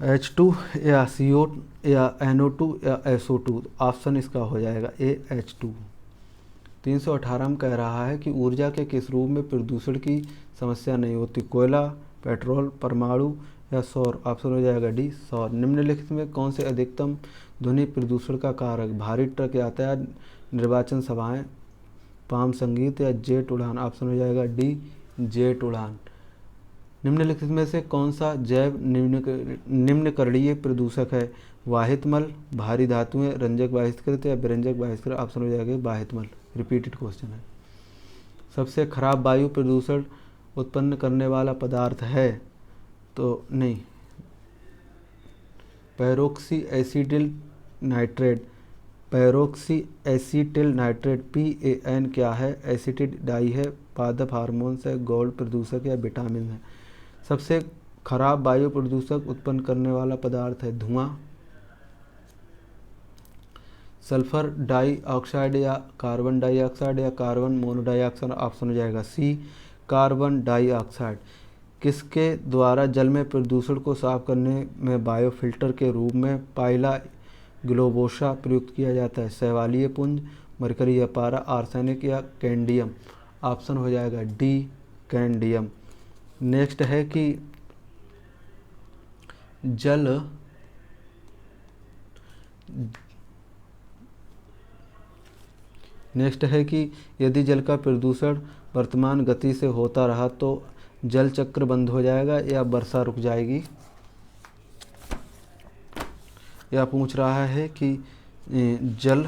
Speaker 1: H2 या CO या NO2 या SO2। ऑप्शन इसका हो जाएगा ए H2। 318 में कह रहा है कि ऊर्जा के किस रूप में प्रदूषण की समस्या नहीं होती, कोयला, पेट्रोल, परमाणु या सौर। ऑप्शन हो जाएगा डी सौर। निम्नलिखित में कौन से अधिकतम ध्वनि प्रदूषण का कारक, भारी ट्रक यातायात, निर्वाचन सभाएं, पाम संगीत या जेट उड़ान। ऑप्शन हो जाएगा डी जेट उड़ान। निम्नलिखित में से कौन सा जैव निम्नकरणीय प्रदूषक है, वाहितमल, भारी धातुएं, रंजक बहिष्कृत या विरंजक बहिष्कृत। ऑप्शन हो जाएगा वाहितमल। रिपीटेड क्वेश्चन है। सबसे खराब वायु प्रदूषण उत्पन्न करने वाला पदार्थ है, तो नहीं, peroxy acetyl nitrate. Peroxy acetyl nitrate PAN क्या है, एसिटिड डाई है, पादप हार्मोन्स है, गोल्ड प्रदूषक या विटामिन है। सबसे खराब वायु प्रदूषक उत्पन्न करने वाला पदार्थ है धुआं, सल्फर डाइऑक्साइड या कार्बन डाइऑक्साइड या कार्बन मोनोडाइऑक्साइड। ऑप्शन हो जाएगा सी कार्बन डाइऑक्साइड। किसके द्वारा जल में प्रदूषण को साफ करने में बायोफिल्टर के रूप में पाइला ग्लोबोसा प्रयुक्त किया जाता है, शैवालीय पुंज, मरकरी या पारा, आर्सेनिक या कैंडियम। ऑप्शन हो जाएगा डी कैंडियम। नेक्स्ट है कि यदि जल का प्रदूषण वर्तमान गति से होता रहा तो जल चक्र बंद हो जाएगा या वर्षा रुक जाएगी। या पूछ रहा है कि जल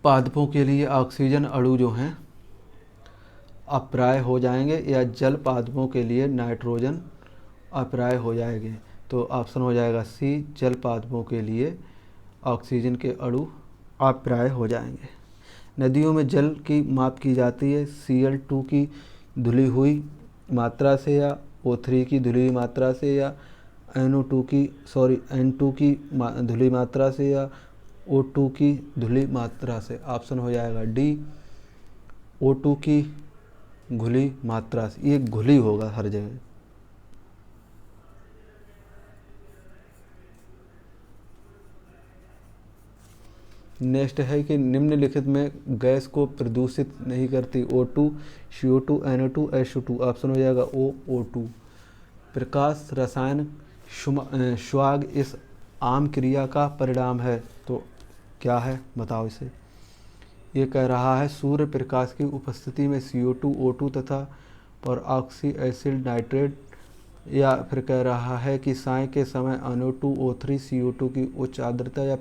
Speaker 1: पादपों के लिए ऑक्सीजन अणु जो हैं अप्राय हो जाएंगे या जल पादपों के लिए नाइट्रोजन अप्राय हो जाएंगे। तो ऑप्शन हो जाएगा सी जल पादपों के लिए ऑक्सीजन के अणु अप्राय हो जाएंगे। नदियों में जल की माप की जाती है Cl2 की धुली हुई मात्रा से या O3 की धुली हुई मात्रा से या N2 की धुली मात्रा से या O2 की धुली मात्रा से। ऑप्शन हो जाएगा डी O2 की घुली मात्रा से। ये घुली होगा हर जगह। नेक्स्ट है कि निम्नलिखित में गैस को प्रदूषित नहीं करती, O2, CO2, NO2, SO2। Option हो जाएगा O2। प्रकाश रसायन श्वाग इस आम क्रिया का परिणाम है, तो क्या है बताओ इसे। ये कह रहा है सूर्य प्रकाश की उपस्थिति में CO2, O2 तथा परऑक्सी एसिड नाइट्रेट। या फिर कह रहा है कि साय के समय NO2, O3, CO2 की उच्च आर्द्रता या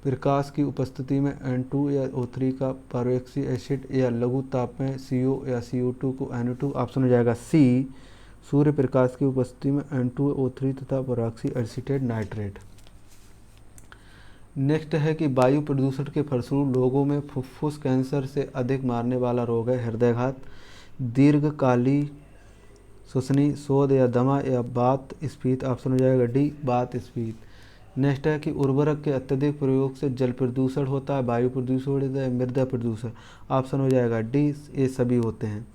Speaker 1: प्रकाश की उपस्थिति में N2 या O3 का परऑक्सी एसिड या लघु ताप में CO या CO2 को NO2। ऑप्शन हो जाएगा सी सूर्य प्रकाश की उपस्थिति में N2, O3 तथा परऑक्सी एसिटेट नाइट्रेट। नेक्स्ट है कि वायु प्रदूषण के फलस्वरूप लोगों में फुफ्फुस कैंसर से अधिक मारने वाला रोग है हृदयघात, दीर्घकाली श्वसनी शोध या दमा या वात स्फीत। ऑप्शन हो जाएगा डी वात स्फीत। नेक्स्ट है कि उर्वरक के अत्यधिक प्रयोग से जल प्रदूषण होता है, वायु प्रदूषण होता है, मृदा प्रदूषण। ऑप्शन हो जाएगा डी ये सभी होते हैं।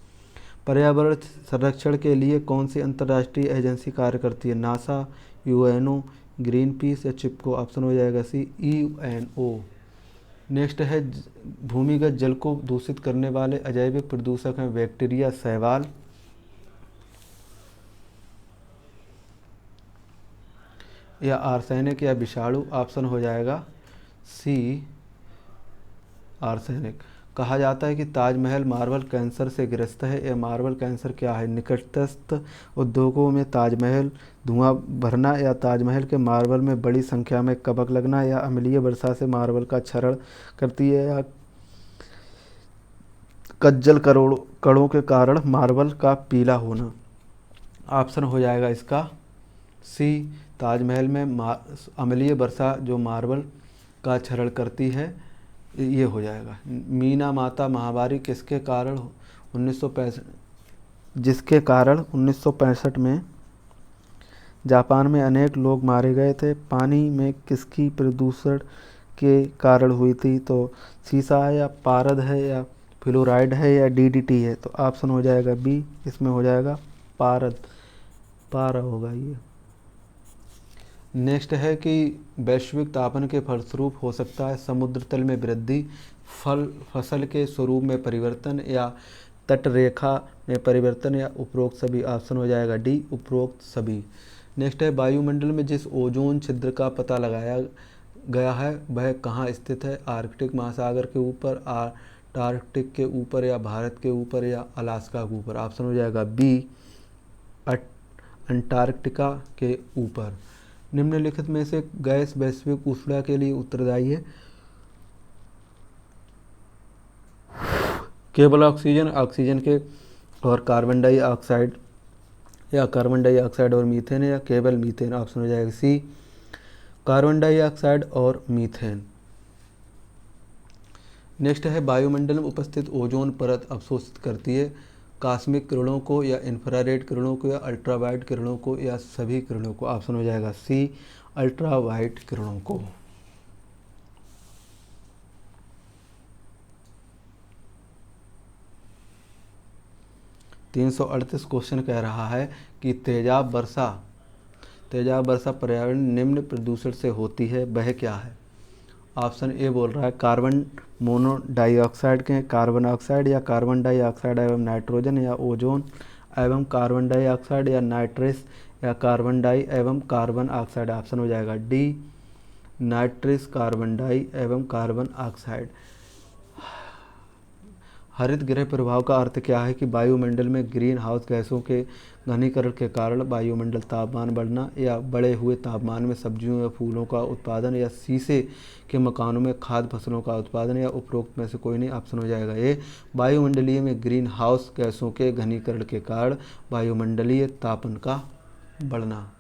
Speaker 1: पर्यावरण संरक्षण के लिए कौन सी अंतर्राष्ट्रीय एजेंसी कार्य करती है, नासा, UNO, ग्रीन पीस या चिपको। ऑप्शन हो जाएगा सी UNO। नेक्स्ट है भूमिगत जल को दूषित करने वाले अजैविक प्रदूषक हैं बैक्टीरिया, शैवाल या आर्सेनिक या विषाणु। ऑप्शन हो जाएगा सी आर्सेनिक। कहा जाता है कि ताजमहल मार्बल कैंसर से ग्रस्त है, या मार्बल कैंसर क्या है, निकटस्थ उद्योगों में ताजमहल धुआं भरना या ताजमहल के मार्बल में बड़ी संख्या में कवक लगना या अम्लीय वर्षा से मार्बल का क्षरण करती है या कज्जल कणों के कारण मार्बल का पीला होना। ऑप्शन हो जाएगा इसका सी ताजमहल में अम्लीय वर्षा जो मार्बल का क्षरण करती है, ये हो जाएगा। मीना माता महामारी किसके कारण 1965 में जापान में अनेक लोग मारे गए थे, पानी में किसकी प्रदूषण के कारण हुई थी, तो सीसा है या पारद है या फ्लोराइड है या डीडीटी है, तो ऑप्शन हो जाएगा बी, इसमें हो जाएगा पारा होगा ये। नेक्स्ट है कि वैश्विक तापन के फलस्वरूप हो सकता है समुद्र तल में वृद्धि, फसल के स्वरूप में परिवर्तन या तटरेखा में परिवर्तन या उपरोक्त सभी। ऑप्शन हो जाएगा डी, उपरोक्त सभी। नेक्स्ट है वायुमंडल में जिस ओजोन छिद्र का पता लगाया गया है वह कहाँ स्थित है? आर्कटिक महासागर के ऊपर, अंटार्कटिक के ऊपर या भारत के ऊपर या अलास्का के ऊपर। ऑप्शन हो जाएगा बी, अंटार्कटिका के ऊपर। निम्नलिखित में से गैस वैश्विक ऊष्मा के लिए उत्तरदायी है? केवल ऑक्सीजन के और कार्बन डाइऑक्साइड या कार्बन डाइऑक्साइड और मीथेन या केवल मीथेन। ऑप्शन हो जाएगा सी, कार्बन डाइऑक्साइड और मीथेन। नेक्स्ट है वायुमंडल में उपस्थित ओजोन परत अवशोषित करती है कॉस्मिक किरणों को या इंफ्रारेड किरणों को या अल्ट्रावायलेट किरणों को या सभी किरणों को। ऑप्शन हो जाएगा सी, अल्ट्रावायलेट किरणों को। 338 क्वेश्चन कह रहा है कि तेजाब वर्षा पर्यावरण निम्न प्रदूषण से होती है, वह क्या है? ऑप्शन ए बोल रहा है कार्बन मोनोडाइऑक्साइड के कार्बन ऑक्साइड या कार्बन डाइऑक्साइड एवं नाइट्रोजन या ओजोन एवं कार्बन डाइऑक्साइड या नाइट्रस या कार्बन डाई एवं कार्बन ऑक्साइड। ऑप्शन हो जाएगा डी, नाइट्रस, कार्बन डाई एवं कार्बन ऑक्साइड। हरित गृह प्रभाव का अर्थ क्या है? कि वायुमंडल में ग्रीन हाउस गैसों के घनीकरण के कारण वायुमंडल तापमान बढ़ना या बढ़े हुए तापमान में सब्जियों या फूलों का उत्पादन या शीशे के मकानों में खाद्य फसलों का उत्पादन या उपरोक्त में से कोई नहीं। ऑप्शन हो जाएगा ए, वायुमंडलीय में ग्रीन हाउस गैसों के घनीकरण के कारण वायुमंडलीय तापन का बढ़ना।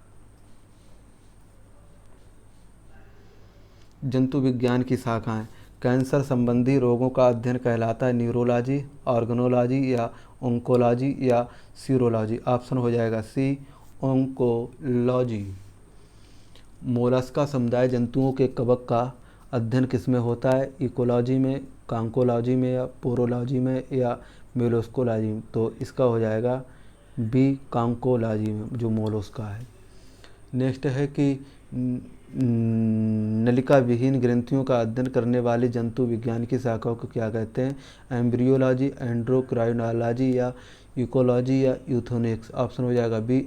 Speaker 1: जंतु विज्ञान की शाखाएं। कैंसर संबंधी रोगों का अध्ययन कहलाता है न्यूरोलॉजी, ऑर्गेनोलॉजी या ओंकोलॉजी या सीरोलॉजी। ऑप्शन हो जाएगा सी, ओंकोलॉजी। मोलस्का समुदाय जंतुओं के कवक का अध्ययन किसमें होता है? इकोलॉजी में, कांकोलॉजी में या पोरोलॉजी में या मोलस्कोलॉजी में। तो इसका हो जाएगा बी, कांकोलॉजी में, जो मोलस्का है। नेक्स्ट है कि नलिका विहीन ग्रंथियों का अध्ययन करने वाली जंतु विज्ञान की शाखाओं को क्या कहते हैं? एम्ब्रियोलॉजी, एंडोक्राइनोलॉजी या इकोलॉजी या यूथोनिक्स। ऑप्शन हो जाएगा बी,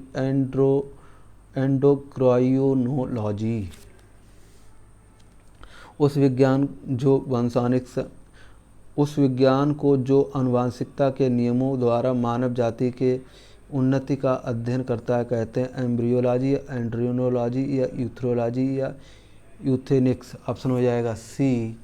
Speaker 1: एंडोक्राइनोलॉजी। उस विज्ञान को जो आनुवंशिकता के नियमों द्वारा मानव जाति के उन्नति का अध्ययन करता है कहते हैं एम्ब्रियोलॉजी या एंड्रियोनोलॉजी या यूथ्रोलॉजी या यूथेनिक्स। ऑप्शन हो जाएगा सी,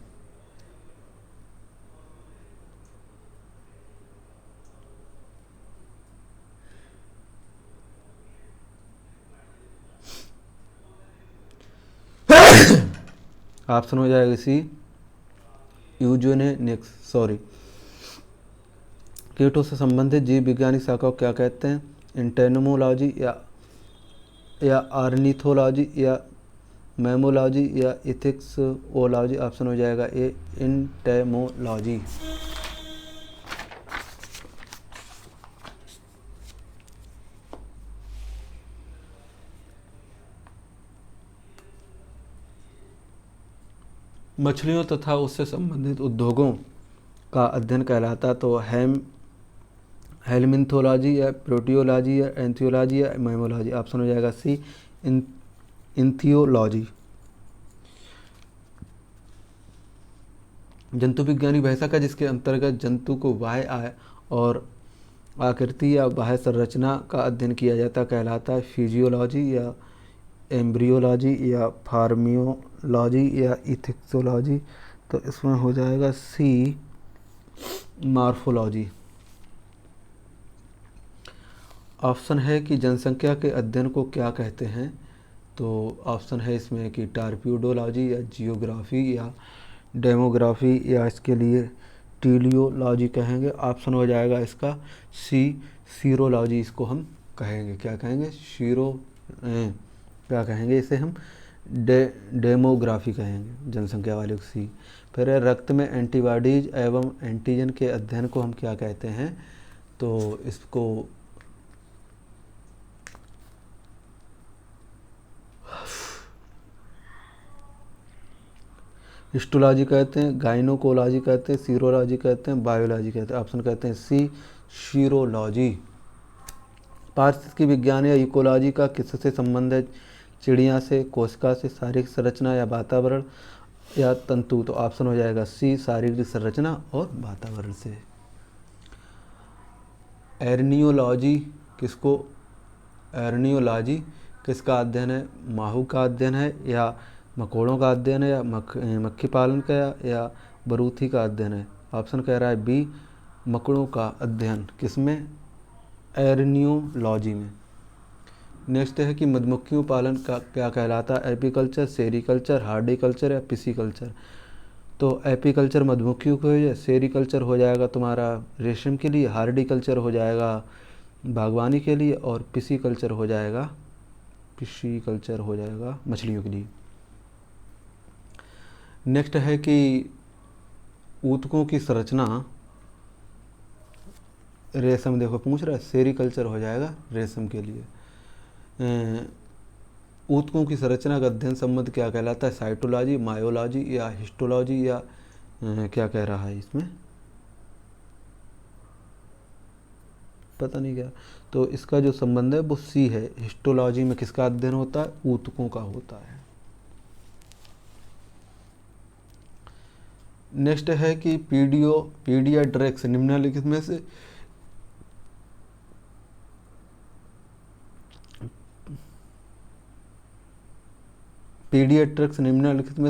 Speaker 1: ऑप्शन हो जाएगा सी, यूजेनिक्स। सॉरी। कीटों से संबंधित जीव विज्ञानिक शाखा को क्या कहते हैं? एंटेमोलॉजी या ऑर्निथोलॉजी या मैमोलॉजी या इथिक्सोलॉजी। ऑप्शन हो जाएगा ए, एंटेमोलॉजी। मछलियों तथा उससे संबंधित उद्योगों का अध्ययन कहलाता तो हेलमिन्थोलॉजी या प्रोटियोलॉजी या एंथियोलॉजी या मैमोलॉजी। ऑप्शन हो जाएगा सी, इंथियोलॉजी। जंतु विज्ञानी वह शाखा जिसके अंतर्गत जंतु को बाह्य और आकृति या बाह्य संरचना का अध्ययन किया जाता कहलाता है फिजियोलॉजी या एम्ब्रियोलॉजी या फार्मियोलॉजी या इथिक्सोलॉजी। तो इसमें हो जाएगा सी, मॉर्फोलॉजी। ऑप्शन है कि जनसंख्या के अध्ययन को क्या कहते हैं? तो ऑप्शन है इसमें कि टार्पियोडोलॉजी या जियोग्राफी या डेमोग्राफी या इसके लिए टीलियोलॉजी कहेंगे। ऑप्शन हो जाएगा इसका सी, सीरोलॉजी इसको हम कहेंगे। क्या कहेंगे? क्या कहेंगे इसे हम? डेमोग्राफी कहेंगे, जनसंख्या वाले को सी। फिर है रक्त में एंटीबॉडीज एवं एंटीजन के अध्ययन को हम क्या कहते हैं, तो इसको हिस्टोलॉजी कहते हैं, गाइनोकोलॉजी कहते हैं, सीरोलॉजी कहते हैं, बायोलॉजी कहते हैं। ऑप्शन कहते हैं सी, सीरोलॉजी। पारिस्थितिकी विज्ञान या इकोलॉजी का किससे संबंध है, चिड़िया से, कोशिका से, शारीरिक संरचना या वातावरण या तंतु, तो ऑप्शन हो जाएगा सी, शारीरिक संरचना और वातावरण से। एर्नियोलॉजी किसका अध्ययन है, माहू का अध्ययन है या मकोड़ों का अध्ययन है या मक्खी पालन का या बरूथी का अध्ययन है। ऑप्शन कह रहा है बी, मकड़ों का अध्ययन, किसमें, एर्नियोलॉजी में। नेक्स्ट है कि मधुमक्खियों पालन का क्या कहलाता है, एपीकल्चर, सेरीकल्चर, हार्डिकल्चर या पिसीकल्चर। तो एपीकल्चर मधुमक्खियों को है, सेरीकल्चर हो जाएगा तुम्हारा रेशम के लिए, हार्डिकल्चर हो जाएगा बागवानी के लिए और पिसीकल्चर हो जाएगा मछलियों के लिए। नेक्स्ट है कि ऊतकों की संरचना, रेशम देखो पूछ रहा है, सेरीकल्चर हो जाएगा रेशम के लिए। ऊतकों की संरचना का अध्ययन संबंध क्या कहलाता है, साइटोलॉजी, मायोलॉजी या हिस्टोलॉजी या क्या कह रहा है इसमें, पता नहीं क्या। तो इसका जो संबंध है वो सी है, हिस्टोलॉजी में किसका अध्ययन होता है, ऊतकों का होता है। नेक्स्ट है कि पीडियाट्रिक्स निम्नलिखित में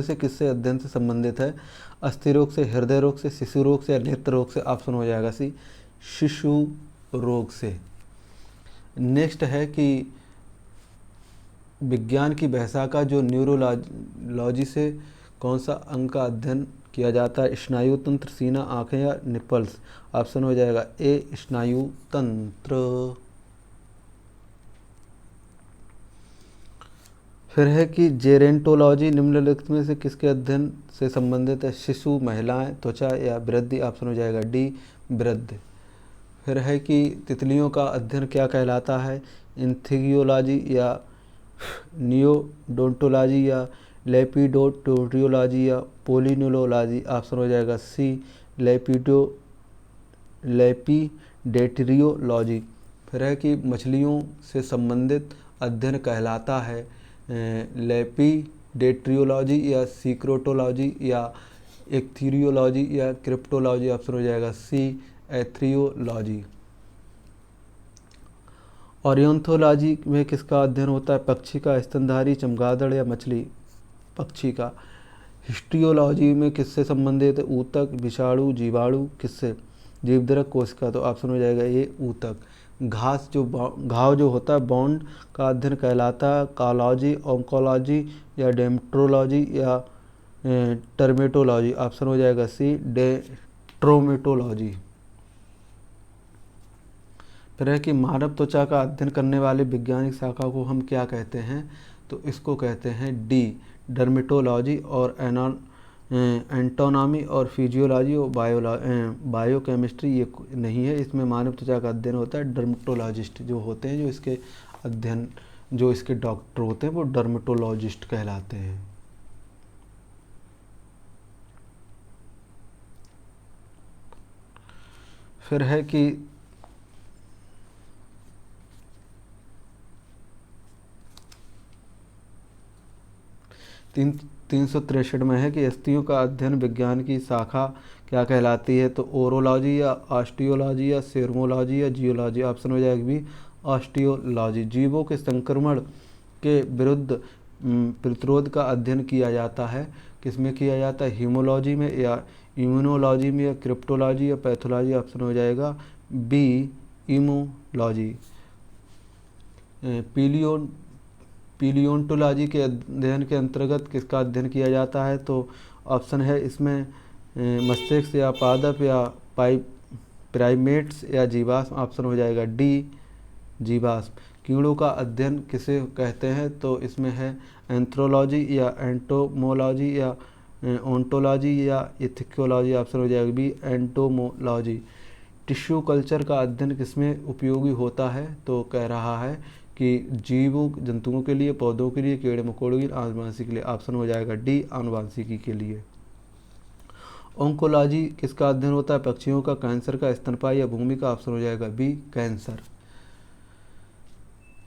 Speaker 1: से किससे अध्ययन से संबंधित है, अस्थि रोग से, हृदय रोग से, शिशु रोग से या नेत्र रोग से। ऑप्शन हो जाएगा सी, शिशु रोग से। नेक्स्ट है कि विज्ञान की वैशाखा जो न्यूरोलॉजी से कौन सा अंग का अध्ययन किया जाता है, स्नायु तंत्र, सीना, आंखें या निपल्स। ऑप्शन हो जाएगा ए, स्नायु तंत्र। फिर है कि जेरेंटोलॉजी निम्नलिखित में से किसके अध्ययन से संबंधित है, शिशु, महिलाएं, त्वचा या वृद्धि। ऑप्शन हो जाएगा डी, वृद्धि। फिर है कि तितलियों का अध्ययन क्या कहलाता है, इंथियोलॉजी या नियोडोंटोलॉजी या लेपिडोप्टेरोलॉजी या पोलिनोलॉजी। ऑप्शन हो जाएगा सी, लेपिडेटेरियोलॉजी। फिर है कि मछलियों से संबंधित अध्ययन कहलाता है लेपिडेटेरियोलॉजी या सीक्रोटोलॉजी या एक्थिरियोलॉजी या क्रिप्टोलॉजी। ऑप्शन हो जाएगा सी, एथ्रियोलॉजी। ऑरियोंथोलॉजी में किसका अध्ययन होता है, पक्षी का, स्तनधारी, चमगादड़ या मछली, पक्षी का। हिस्टियोलॉजी में किससे संबंधित है, ऊतक, विषाणु, जीवाणु, किससे, जीवदरक, कोशिका। तो ऑप्शन हो जाएगा ये ऊतक। घाव जो होता है बॉन्ड का अध्ययन कहलाता है कॉलॉजी, ऑन्कोलॉजी या डेम्ट्रोलॉजी या टर्मेटोलॉजी। ऑप्शन हो जाएगा सी, ट्रोमेटोलॉजी। फिर है कि मानव त्वचा का अध्ययन करने वाले वैज्ञानिक शाखा को हम क्या कहते हैं, तो इसको कहते हैं डी, डर्मेटोलॉजी और एंटोनॉमी और फिजियोलॉजी और बायोकेमिस्ट्री ये नहीं है, इसमें मानव त्वचा का अध्ययन होता है डर्मेटोलॉजिस्ट जो होते हैं, जो इसके डॉक्टर होते हैं वो डर्मेटोलॉजिस्ट कहलाते हैं। फिर है कि 363 में है कि अस्थियों का अध्ययन विज्ञान की शाखा क्या कहलाती है, तो ओरोलॉजी या ऑस्टियोलॉजी या सेर्मोलॉजी या जियोलॉजी। ऑप्शन हो जाएगा बी, ऑस्टियोलॉजी। जीवों के संक्रमण के विरुद्ध प्रतिरोध का अध्ययन किया जाता है, किसमें किया जाता है, हीमोलॉजी में या इम्यूनोलॉजी में या क्रिप्टोलॉजी या पैथोलॉजी। ऑप्शन हो जाएगा बी, इम्यूनोलॉजी। पीलियोंटोलॉजी के अध्ययन के अंतर्गत किसका अध्ययन किया जाता है, तो ऑप्शन है इसमें मस्तिष्क या पादप या प्राइमेट्स या जीवाश्म। ऑप्शन हो जाएगा डी, जीवाश्म। कीड़ों का अध्ययन किसे कहते हैं, तो इसमें है एंथ्रोलॉजी या एंटोमोलॉजी या ओंटोलॉजी या इथिकोलॉजी। ऑप्शन हो जाएगा बी एंटोमोलॉजी। टिश्यू कल्चर का अध्ययन किसमें उपयोगी होता है, तो कह रहा है कि जीवों जंतुओं के लिए, पौधों के लिए, कीड़े मकोड़ों की आनुवंशिकी के लिए। ऑप्शन हो जाएगा डी आनुवंशिकी के लिए। ओंकोलॉजी किसका अध्ययन होता है, पक्षियों का, कैंसर का, स्तनपायी या भूमि का। ऑप्शन हो जाएगा बी कैंसर।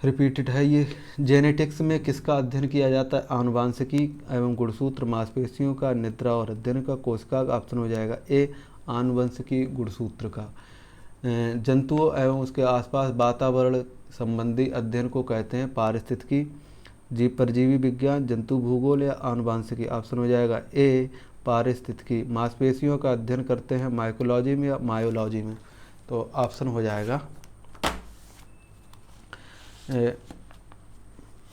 Speaker 1: रिपीटेड है ये। जेनेटिक्स में किसका अध्ययन किया जाता है, आनुवंशिकी एवं गुणसूत्र, मांसपेशियों का, निद्रा और अध्ययन का, कोशिका का। ऑप्शन हो जाएगा ए आनुवंशिकी गुणसूत्र का। जंतुओं एवं उसके आसपास वातावरण संबंधी अध्ययन को कहते हैं पारिस्थितिकी, जीव परजीवी विज्ञान, जंतु भूगोल या आनुवंशिकी। ऑप्शन हो जाएगा ए पारिस्थितिकी। मांसपेशियों का अध्ययन करते हैं माइकोलॉजी में या मायोलॉजी में, तो ऑप्शन हो जाएगा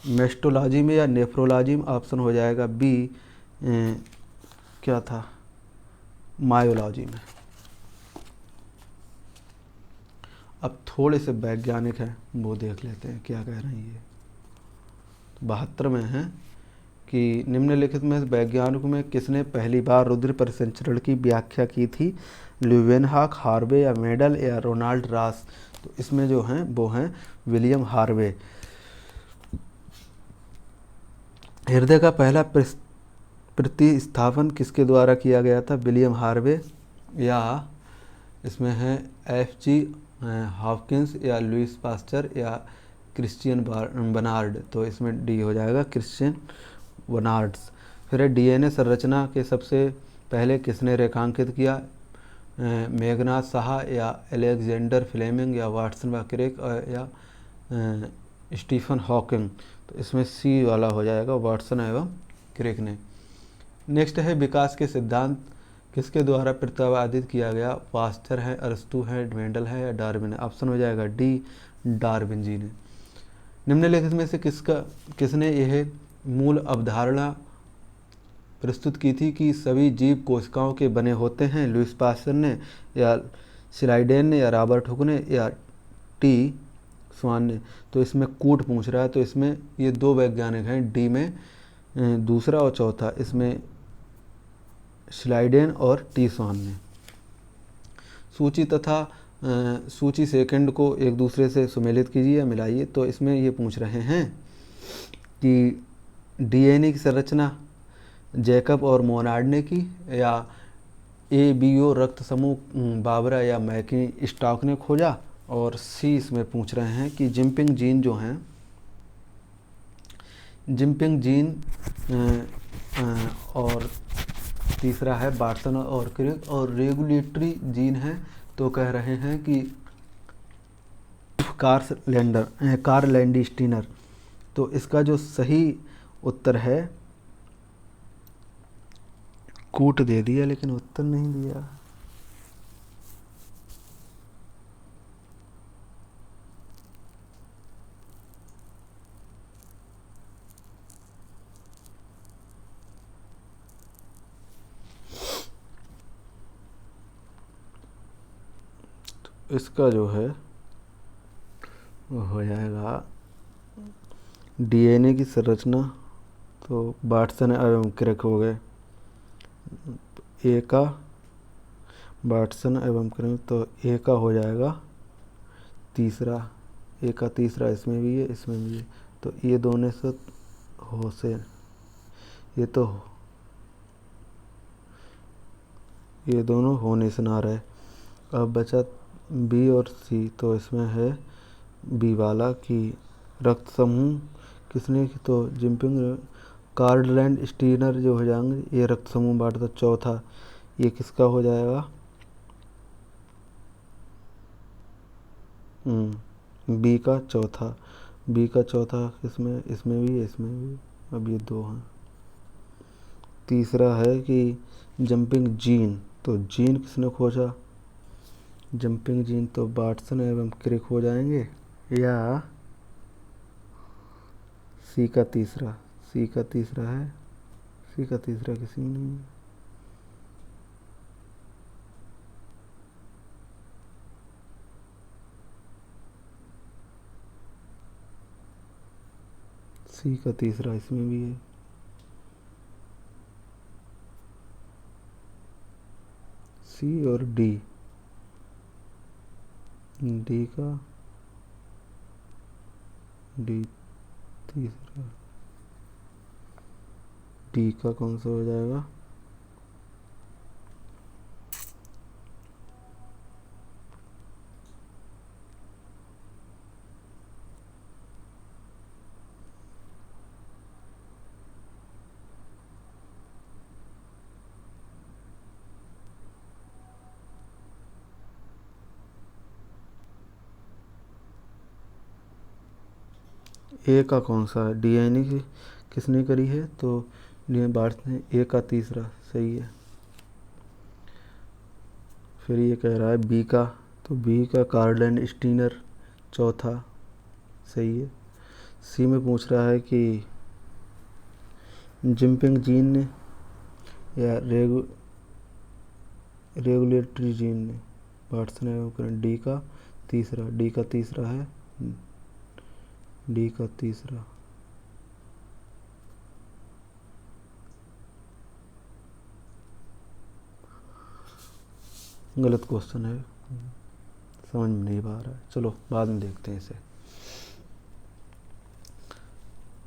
Speaker 1: मेस्टोलॉजी में या नेफ्रोलॉजी में। ऑप्शन हो जाएगा बी क्या था, मायोलॉजी में। अब थोड़े से वैज्ञानिक हैं वो देख लेते हैं क्या कह रहे हैं ये। 72 में है कि निम्नलिखित में वैज्ञानिकों में किसने पहली बार रुद्र परिसंचरण की व्याख्या की थी, ल्यूवेनहॉक, हार्वे या मेडल या रोनाल्ड रॉस। तो इसमें जो हैं वो हैं विलियम हार्वे। हृदय का पहला प्रतिस्थापन किसके द्वारा किया गया था, विलियम हार्वे या इसमें है एफ.जी. हॉपकिंस या लुइस पास्चर या क्रिश्चियन बर्नार्ड। तो इसमें डी हो जाएगा क्रिश्चियन बर्नार्ड्स। फिर है डीएनए संरचना के सबसे पहले किसने रेखांकित किया, मेघनाथ साहा या अलेक्जेंडर फ्लेमिंग या वाटसन व क्रिक या स्टीफन हॉकिंग। तो इसमें सी वाला हो जाएगा, वाटसन एवं क्रिक ने। नेक्स्ट है विकास के सिद्धांत किसके द्वारा प्रतिपादित किया गया, पास्चर है, अरस्तु है, मेंडल है या डार्विन है। ऑप्शन हो जाएगा डी डार्विन जी ने। निम्नलिखित में से किसने यह मूल अवधारणा प्रस्तुत की थी कि सभी जीव कोशिकाओं के बने होते हैं, लुइस पास्चर ने या स्लाइडेन ने या रॉबर्ट हुक ने या टी स्वान ने। तो इसमें कूट पूछ रहा है, तो इसमें ये दो वैज्ञानिक हैं, डी में दूसरा और चौथा, इसमें स्लाइडेन और टी स्वान ने। सूची तथा सूची सेकंड को एक दूसरे से सुमेलित कीजिए या मिलाइए। तो इसमें ये पूछ रहे हैं कि डीएनए की संरचना जैकब और मोनार्ड ने की या एबीओ रक्त समूह बाबरा या मैकी स्टॉक ने खोजा, और सी इसमें पूछ रहे हैं कि जिम्पिंग जीन जो हैं, जिम्पिंग जीन और तीसरा है वाटसन और क्रिक, और रेगुलेटरी जीन है। तो कह रहे हैं कि कार्ल लैंडस्टीनर। तो इसका जो सही उत्तर है, कूट दे दिया लेकिन उत्तर नहीं दिया। इसका जो है वो हो जाएगा डीएनए की संरचना, तो वाटसन एवं क्रिक हो गए। ए का वाटसन एवं क्रिक, तो ए का हो जाएगा तीसरा, ए का तीसरा इसमें भी है, इसमें भी है। तो ये दोनों से हो से ये दोनों होने से ना रहे। अब बचा बी और सी। तो इसमें है बी वाला कि रक्त समूह किसने, तो जिम्पिंग कार्ल लैंडस्टीनर जो हो जाएंगे, ये रक्त समूह बांटता। चौथा ये किसका हो जाएगा, बी का चौथा, बी का चौथा इसमें भी, इसमें भी। अब ये दो हैं। तीसरा है कि जंपिंग जीन, तो जीन किसने खोजा, जंपिंग जीन, तो वाटसन एवं क्रिक हो जाएंगे, या सी का तीसरा, सी का तीसरा है, सी का तीसरा किसी नहीं है। सी का तीसरा इसमें भी है, सी और डी, डी का डी तीसरा, डी का कौन सा हो जाएगा, ए का कौन सा है, डीएनए की किसने करी है, तो डी बार्थ ने, ए का तीसरा सही है। फिर ये कह रहा है बी का, तो बी का कार्लन स्टीनर चौथा सही है। सी में पूछ रहा है कि जिम्पिंग जीन ने या रेगुलेटरी जीन ने, बार्थ ने, डी का तीसरा, डी का तीसरा है, डी का तीसरा। गलत क्वेश्चन है, समझ में नहीं आ रहा है, चलो बाद में देखते हैं इसे।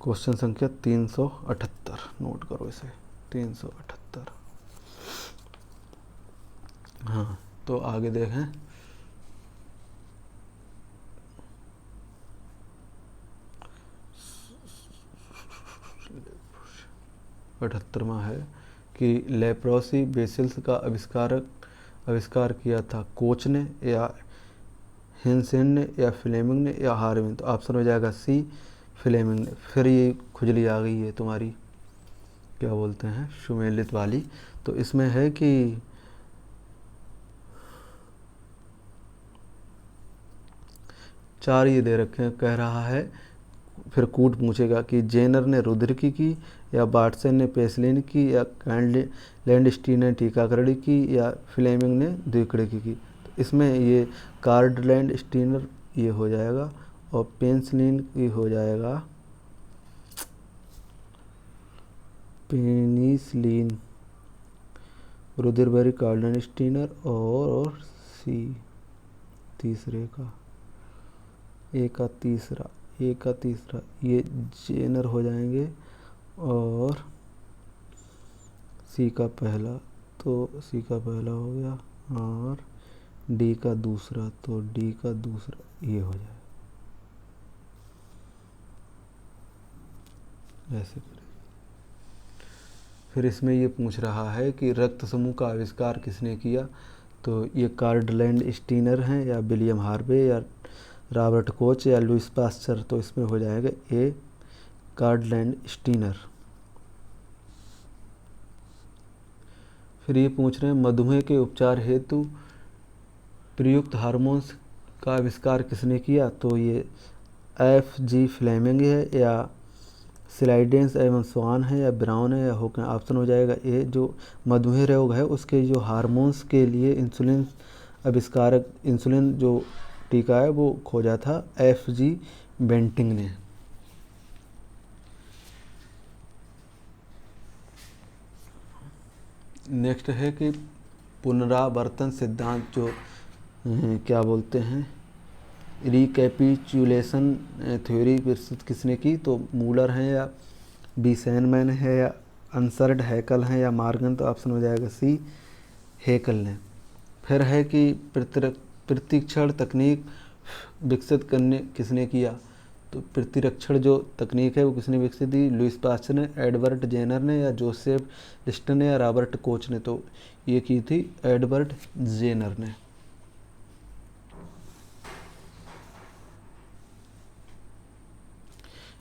Speaker 1: क्वेश्चन संख्या 378, नोट करो इसे, 378। हाँ, तो आगे देखें। 78वां है कि लेप्रोसी बेसिल्स का आविष्कार किया था कोच ने या हिंसेन ने या फ्लेमिंग ने या हार्विन, तो ऑप्शन हो जाएगा सी, फ्लेमिंग ने। फिर ये खुजली आ गई है तुम्हारी, क्या बोलते हैं, सुमेलित वाली। तो इसमें है कि चार ये दे रखे हैं, कह रहा है, फिर कूट पूछेगा कि जेनर ने रुद्रकी की या बार्टसन ने पेसलिन की या लैंडस्टीन ने टीकाकरण की या फ्लेमिंग ने द्विकड़की की। तो इसमें ये कार्डलैंड स्टीनर ये हो जाएगा और पेंसिलिन ये हो जाएगा पेनिसिलिन, रुदरबरी कार्डलैंड स्टीनर और सी तीसरे का, ए का तीसरा, ए का तीसरा ये जेनर हो जाएंगे और सी का पहला, तो सी का पहला हो गया और डी का दूसरा, तो डी का दूसरा ये हो जाए, ऐसे करें। फिर इसमें ये पूछ रहा है कि रक्त समूह का आविष्कार किसने किया, तो ये कार्डलैंड स्टीनर हैं या विलियम हार्वे या रॉबर्ट कोच या लुइस पास्चर, तो इसमें हो जाएगा ए, कार्डलैंड स्टीनर। फिर ये पूछ रहे हैं मधुमेह के उपचार हेतु प्रयुक्त हार्मोन्स का आविष्कार किसने किया, तो ये F.G. फ्लेमिंग है या स्लाइडेंस एवं स्वान है या ब्राउन है या होकर। ऑप्शन हो जाएगा ए, जो मधुमेह रोग है उसके जो हार्मोन्स के लिए इंसुलिन आविष्कारक, इंसुलिन जो टीका है वो खोजा था F.G. बेंटिंग ने। नेक्स्ट है कि पुनरावर्तन सिद्धांत जो क्या बोलते हैं, रिकैपिचुलेशन थ्योरी विकसित किसने की, तो मूलर हैं या बीसेनमैन है या अंसर्ड हैकल हैं या मार्गन, तो ऑप्शन हो जाएगा सी, हैकल ने। फिर है कि प्रतिरक्षण तकनीक विकसित करने किसने किया, तो प्रतिरक्षण जो तकनीक है वो किसने विकसित की, लुइस पास्चर ने, एडवर्ड जेनर ने या जोसेफ लिस्टर ने या रॉबर्ट कोच ने, तो ये की थी एडवर्ड जेनर ने।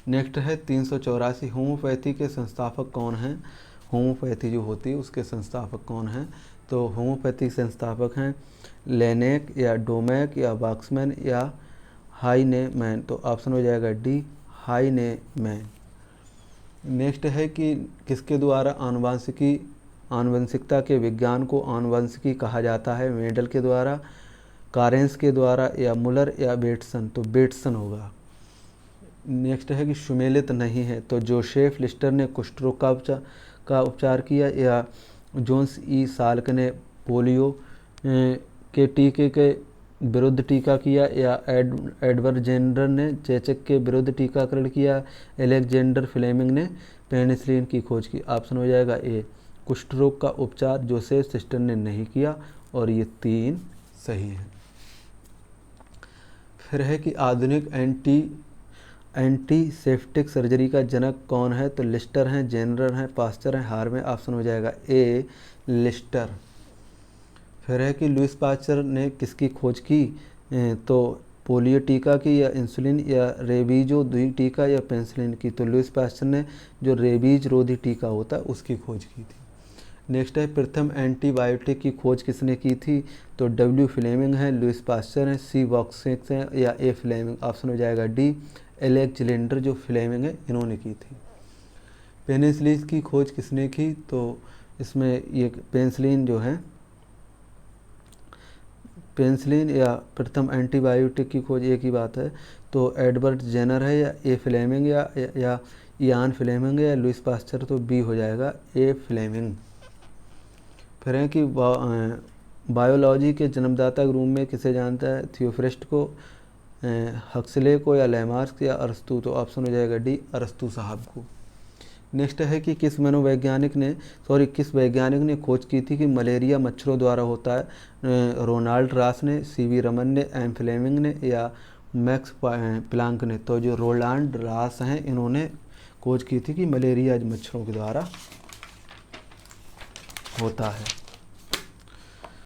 Speaker 1: नेक्स्ट है 384, होम्योपैथी के संस्थापक कौन हैं, होम्योपैथी जो होती है उसके संस्थापक कौन हैं, तो होम्योपैथी संस्थापक हैं लेनेक या डोमैक या बॉक्समैन या हाइनेमैन, तो ऑप्शन हो जाएगा डी, हाइनेमैन। नेक्स्ट है कि किसके द्वारा आनुवंशिकता के विज्ञान को आनुवंशिकी कहा जाता है, मेंडल के द्वारा, कारेंस के द्वारा या मुलर या बेटसन, तो बेटसन होगा। नेक्स्ट है कि सुमेलित नहीं है, तो जोसेफ लिस्टर ने कुष्ठ रोग का उपचार किया, या जोन्स ई साल्क ने पोलियो के टीके के विरुद्ध टीका किया, या एडवर्ड जेनर ने चेचक के विरुद्ध टीकाकरण किया, एलेक्जेंडर फ्लेमिंग ने पेनिसिलिन की खोज की। ऑप्शन हो जाएगा ए, कुष्ठ रोग का उपचार जोसेफ लिस्टर ने नहीं किया, और ये 3 सही है। फिर है कि आधुनिक एंटीसेप्टिक सर्जरी का जनक कौन है, तो लिस्टर हैं, जेनर हैं, पास्चर हैं, हार्वे। ऑप्शन हो जाएगा ए, लिस्टर। फिर है कि लुईस पास्चर ने किसकी खोज की, तो पोलियो टीका की, या इंसुलिन, या रेबीजो टीका, या पेनिसिलिन की। तो लुईस पास्चर ने जो रेबीज रोधी टीका होता है उसकी खोज की थी। नेक्स्ट है प्रथम एंटीबायोटिक की खोज किसने की थी, तो डब्ल्यू फ्लेमिंग है, लुईस पास्चर हैं, सी वॉक्सिक्स हैं, या ए फ्लेमिंग। ऑप्शन हो जाएगा डी, एलेक्जेंडर जो फ्लेमिंग है इन्होंने की थी। पेनिसिलिन की खोज किसने की, तो इसमें ये पेनिसिलिन जो है, पेनिसिलिन या प्रथम एंटीबायोटिक की खोज एक ही बात है, तो एडवर्ड जेनर है, या ए फ्लेमिंग, या इयान फ्लेमिंग, या लुईस पास्चर। तो बी हो जाएगा ए फ्लेमिंग। फिर है कि बायोलॉजी के जन्मदाता के रूप में किसे जानता है, थियोफ्रिस्ट को, हक्सले को, या लेमार्क, या अरस्तू। तो ऑप्शन हो जाएगा डी, अरस्तू साहब को। नेक्स्ट है कि किस वैज्ञानिक ने खोज की थी कि मलेरिया मच्छरों द्वारा होता है, रोनाल्ड रास ने, सीवी रमन ने, एम फ्लेमिंग ने, या मैक्स प्लांक ने। तो जो रोनाल्ड रास हैं इन्होंने खोज की थी कि मलेरिया मच्छरों के द्वारा होता है।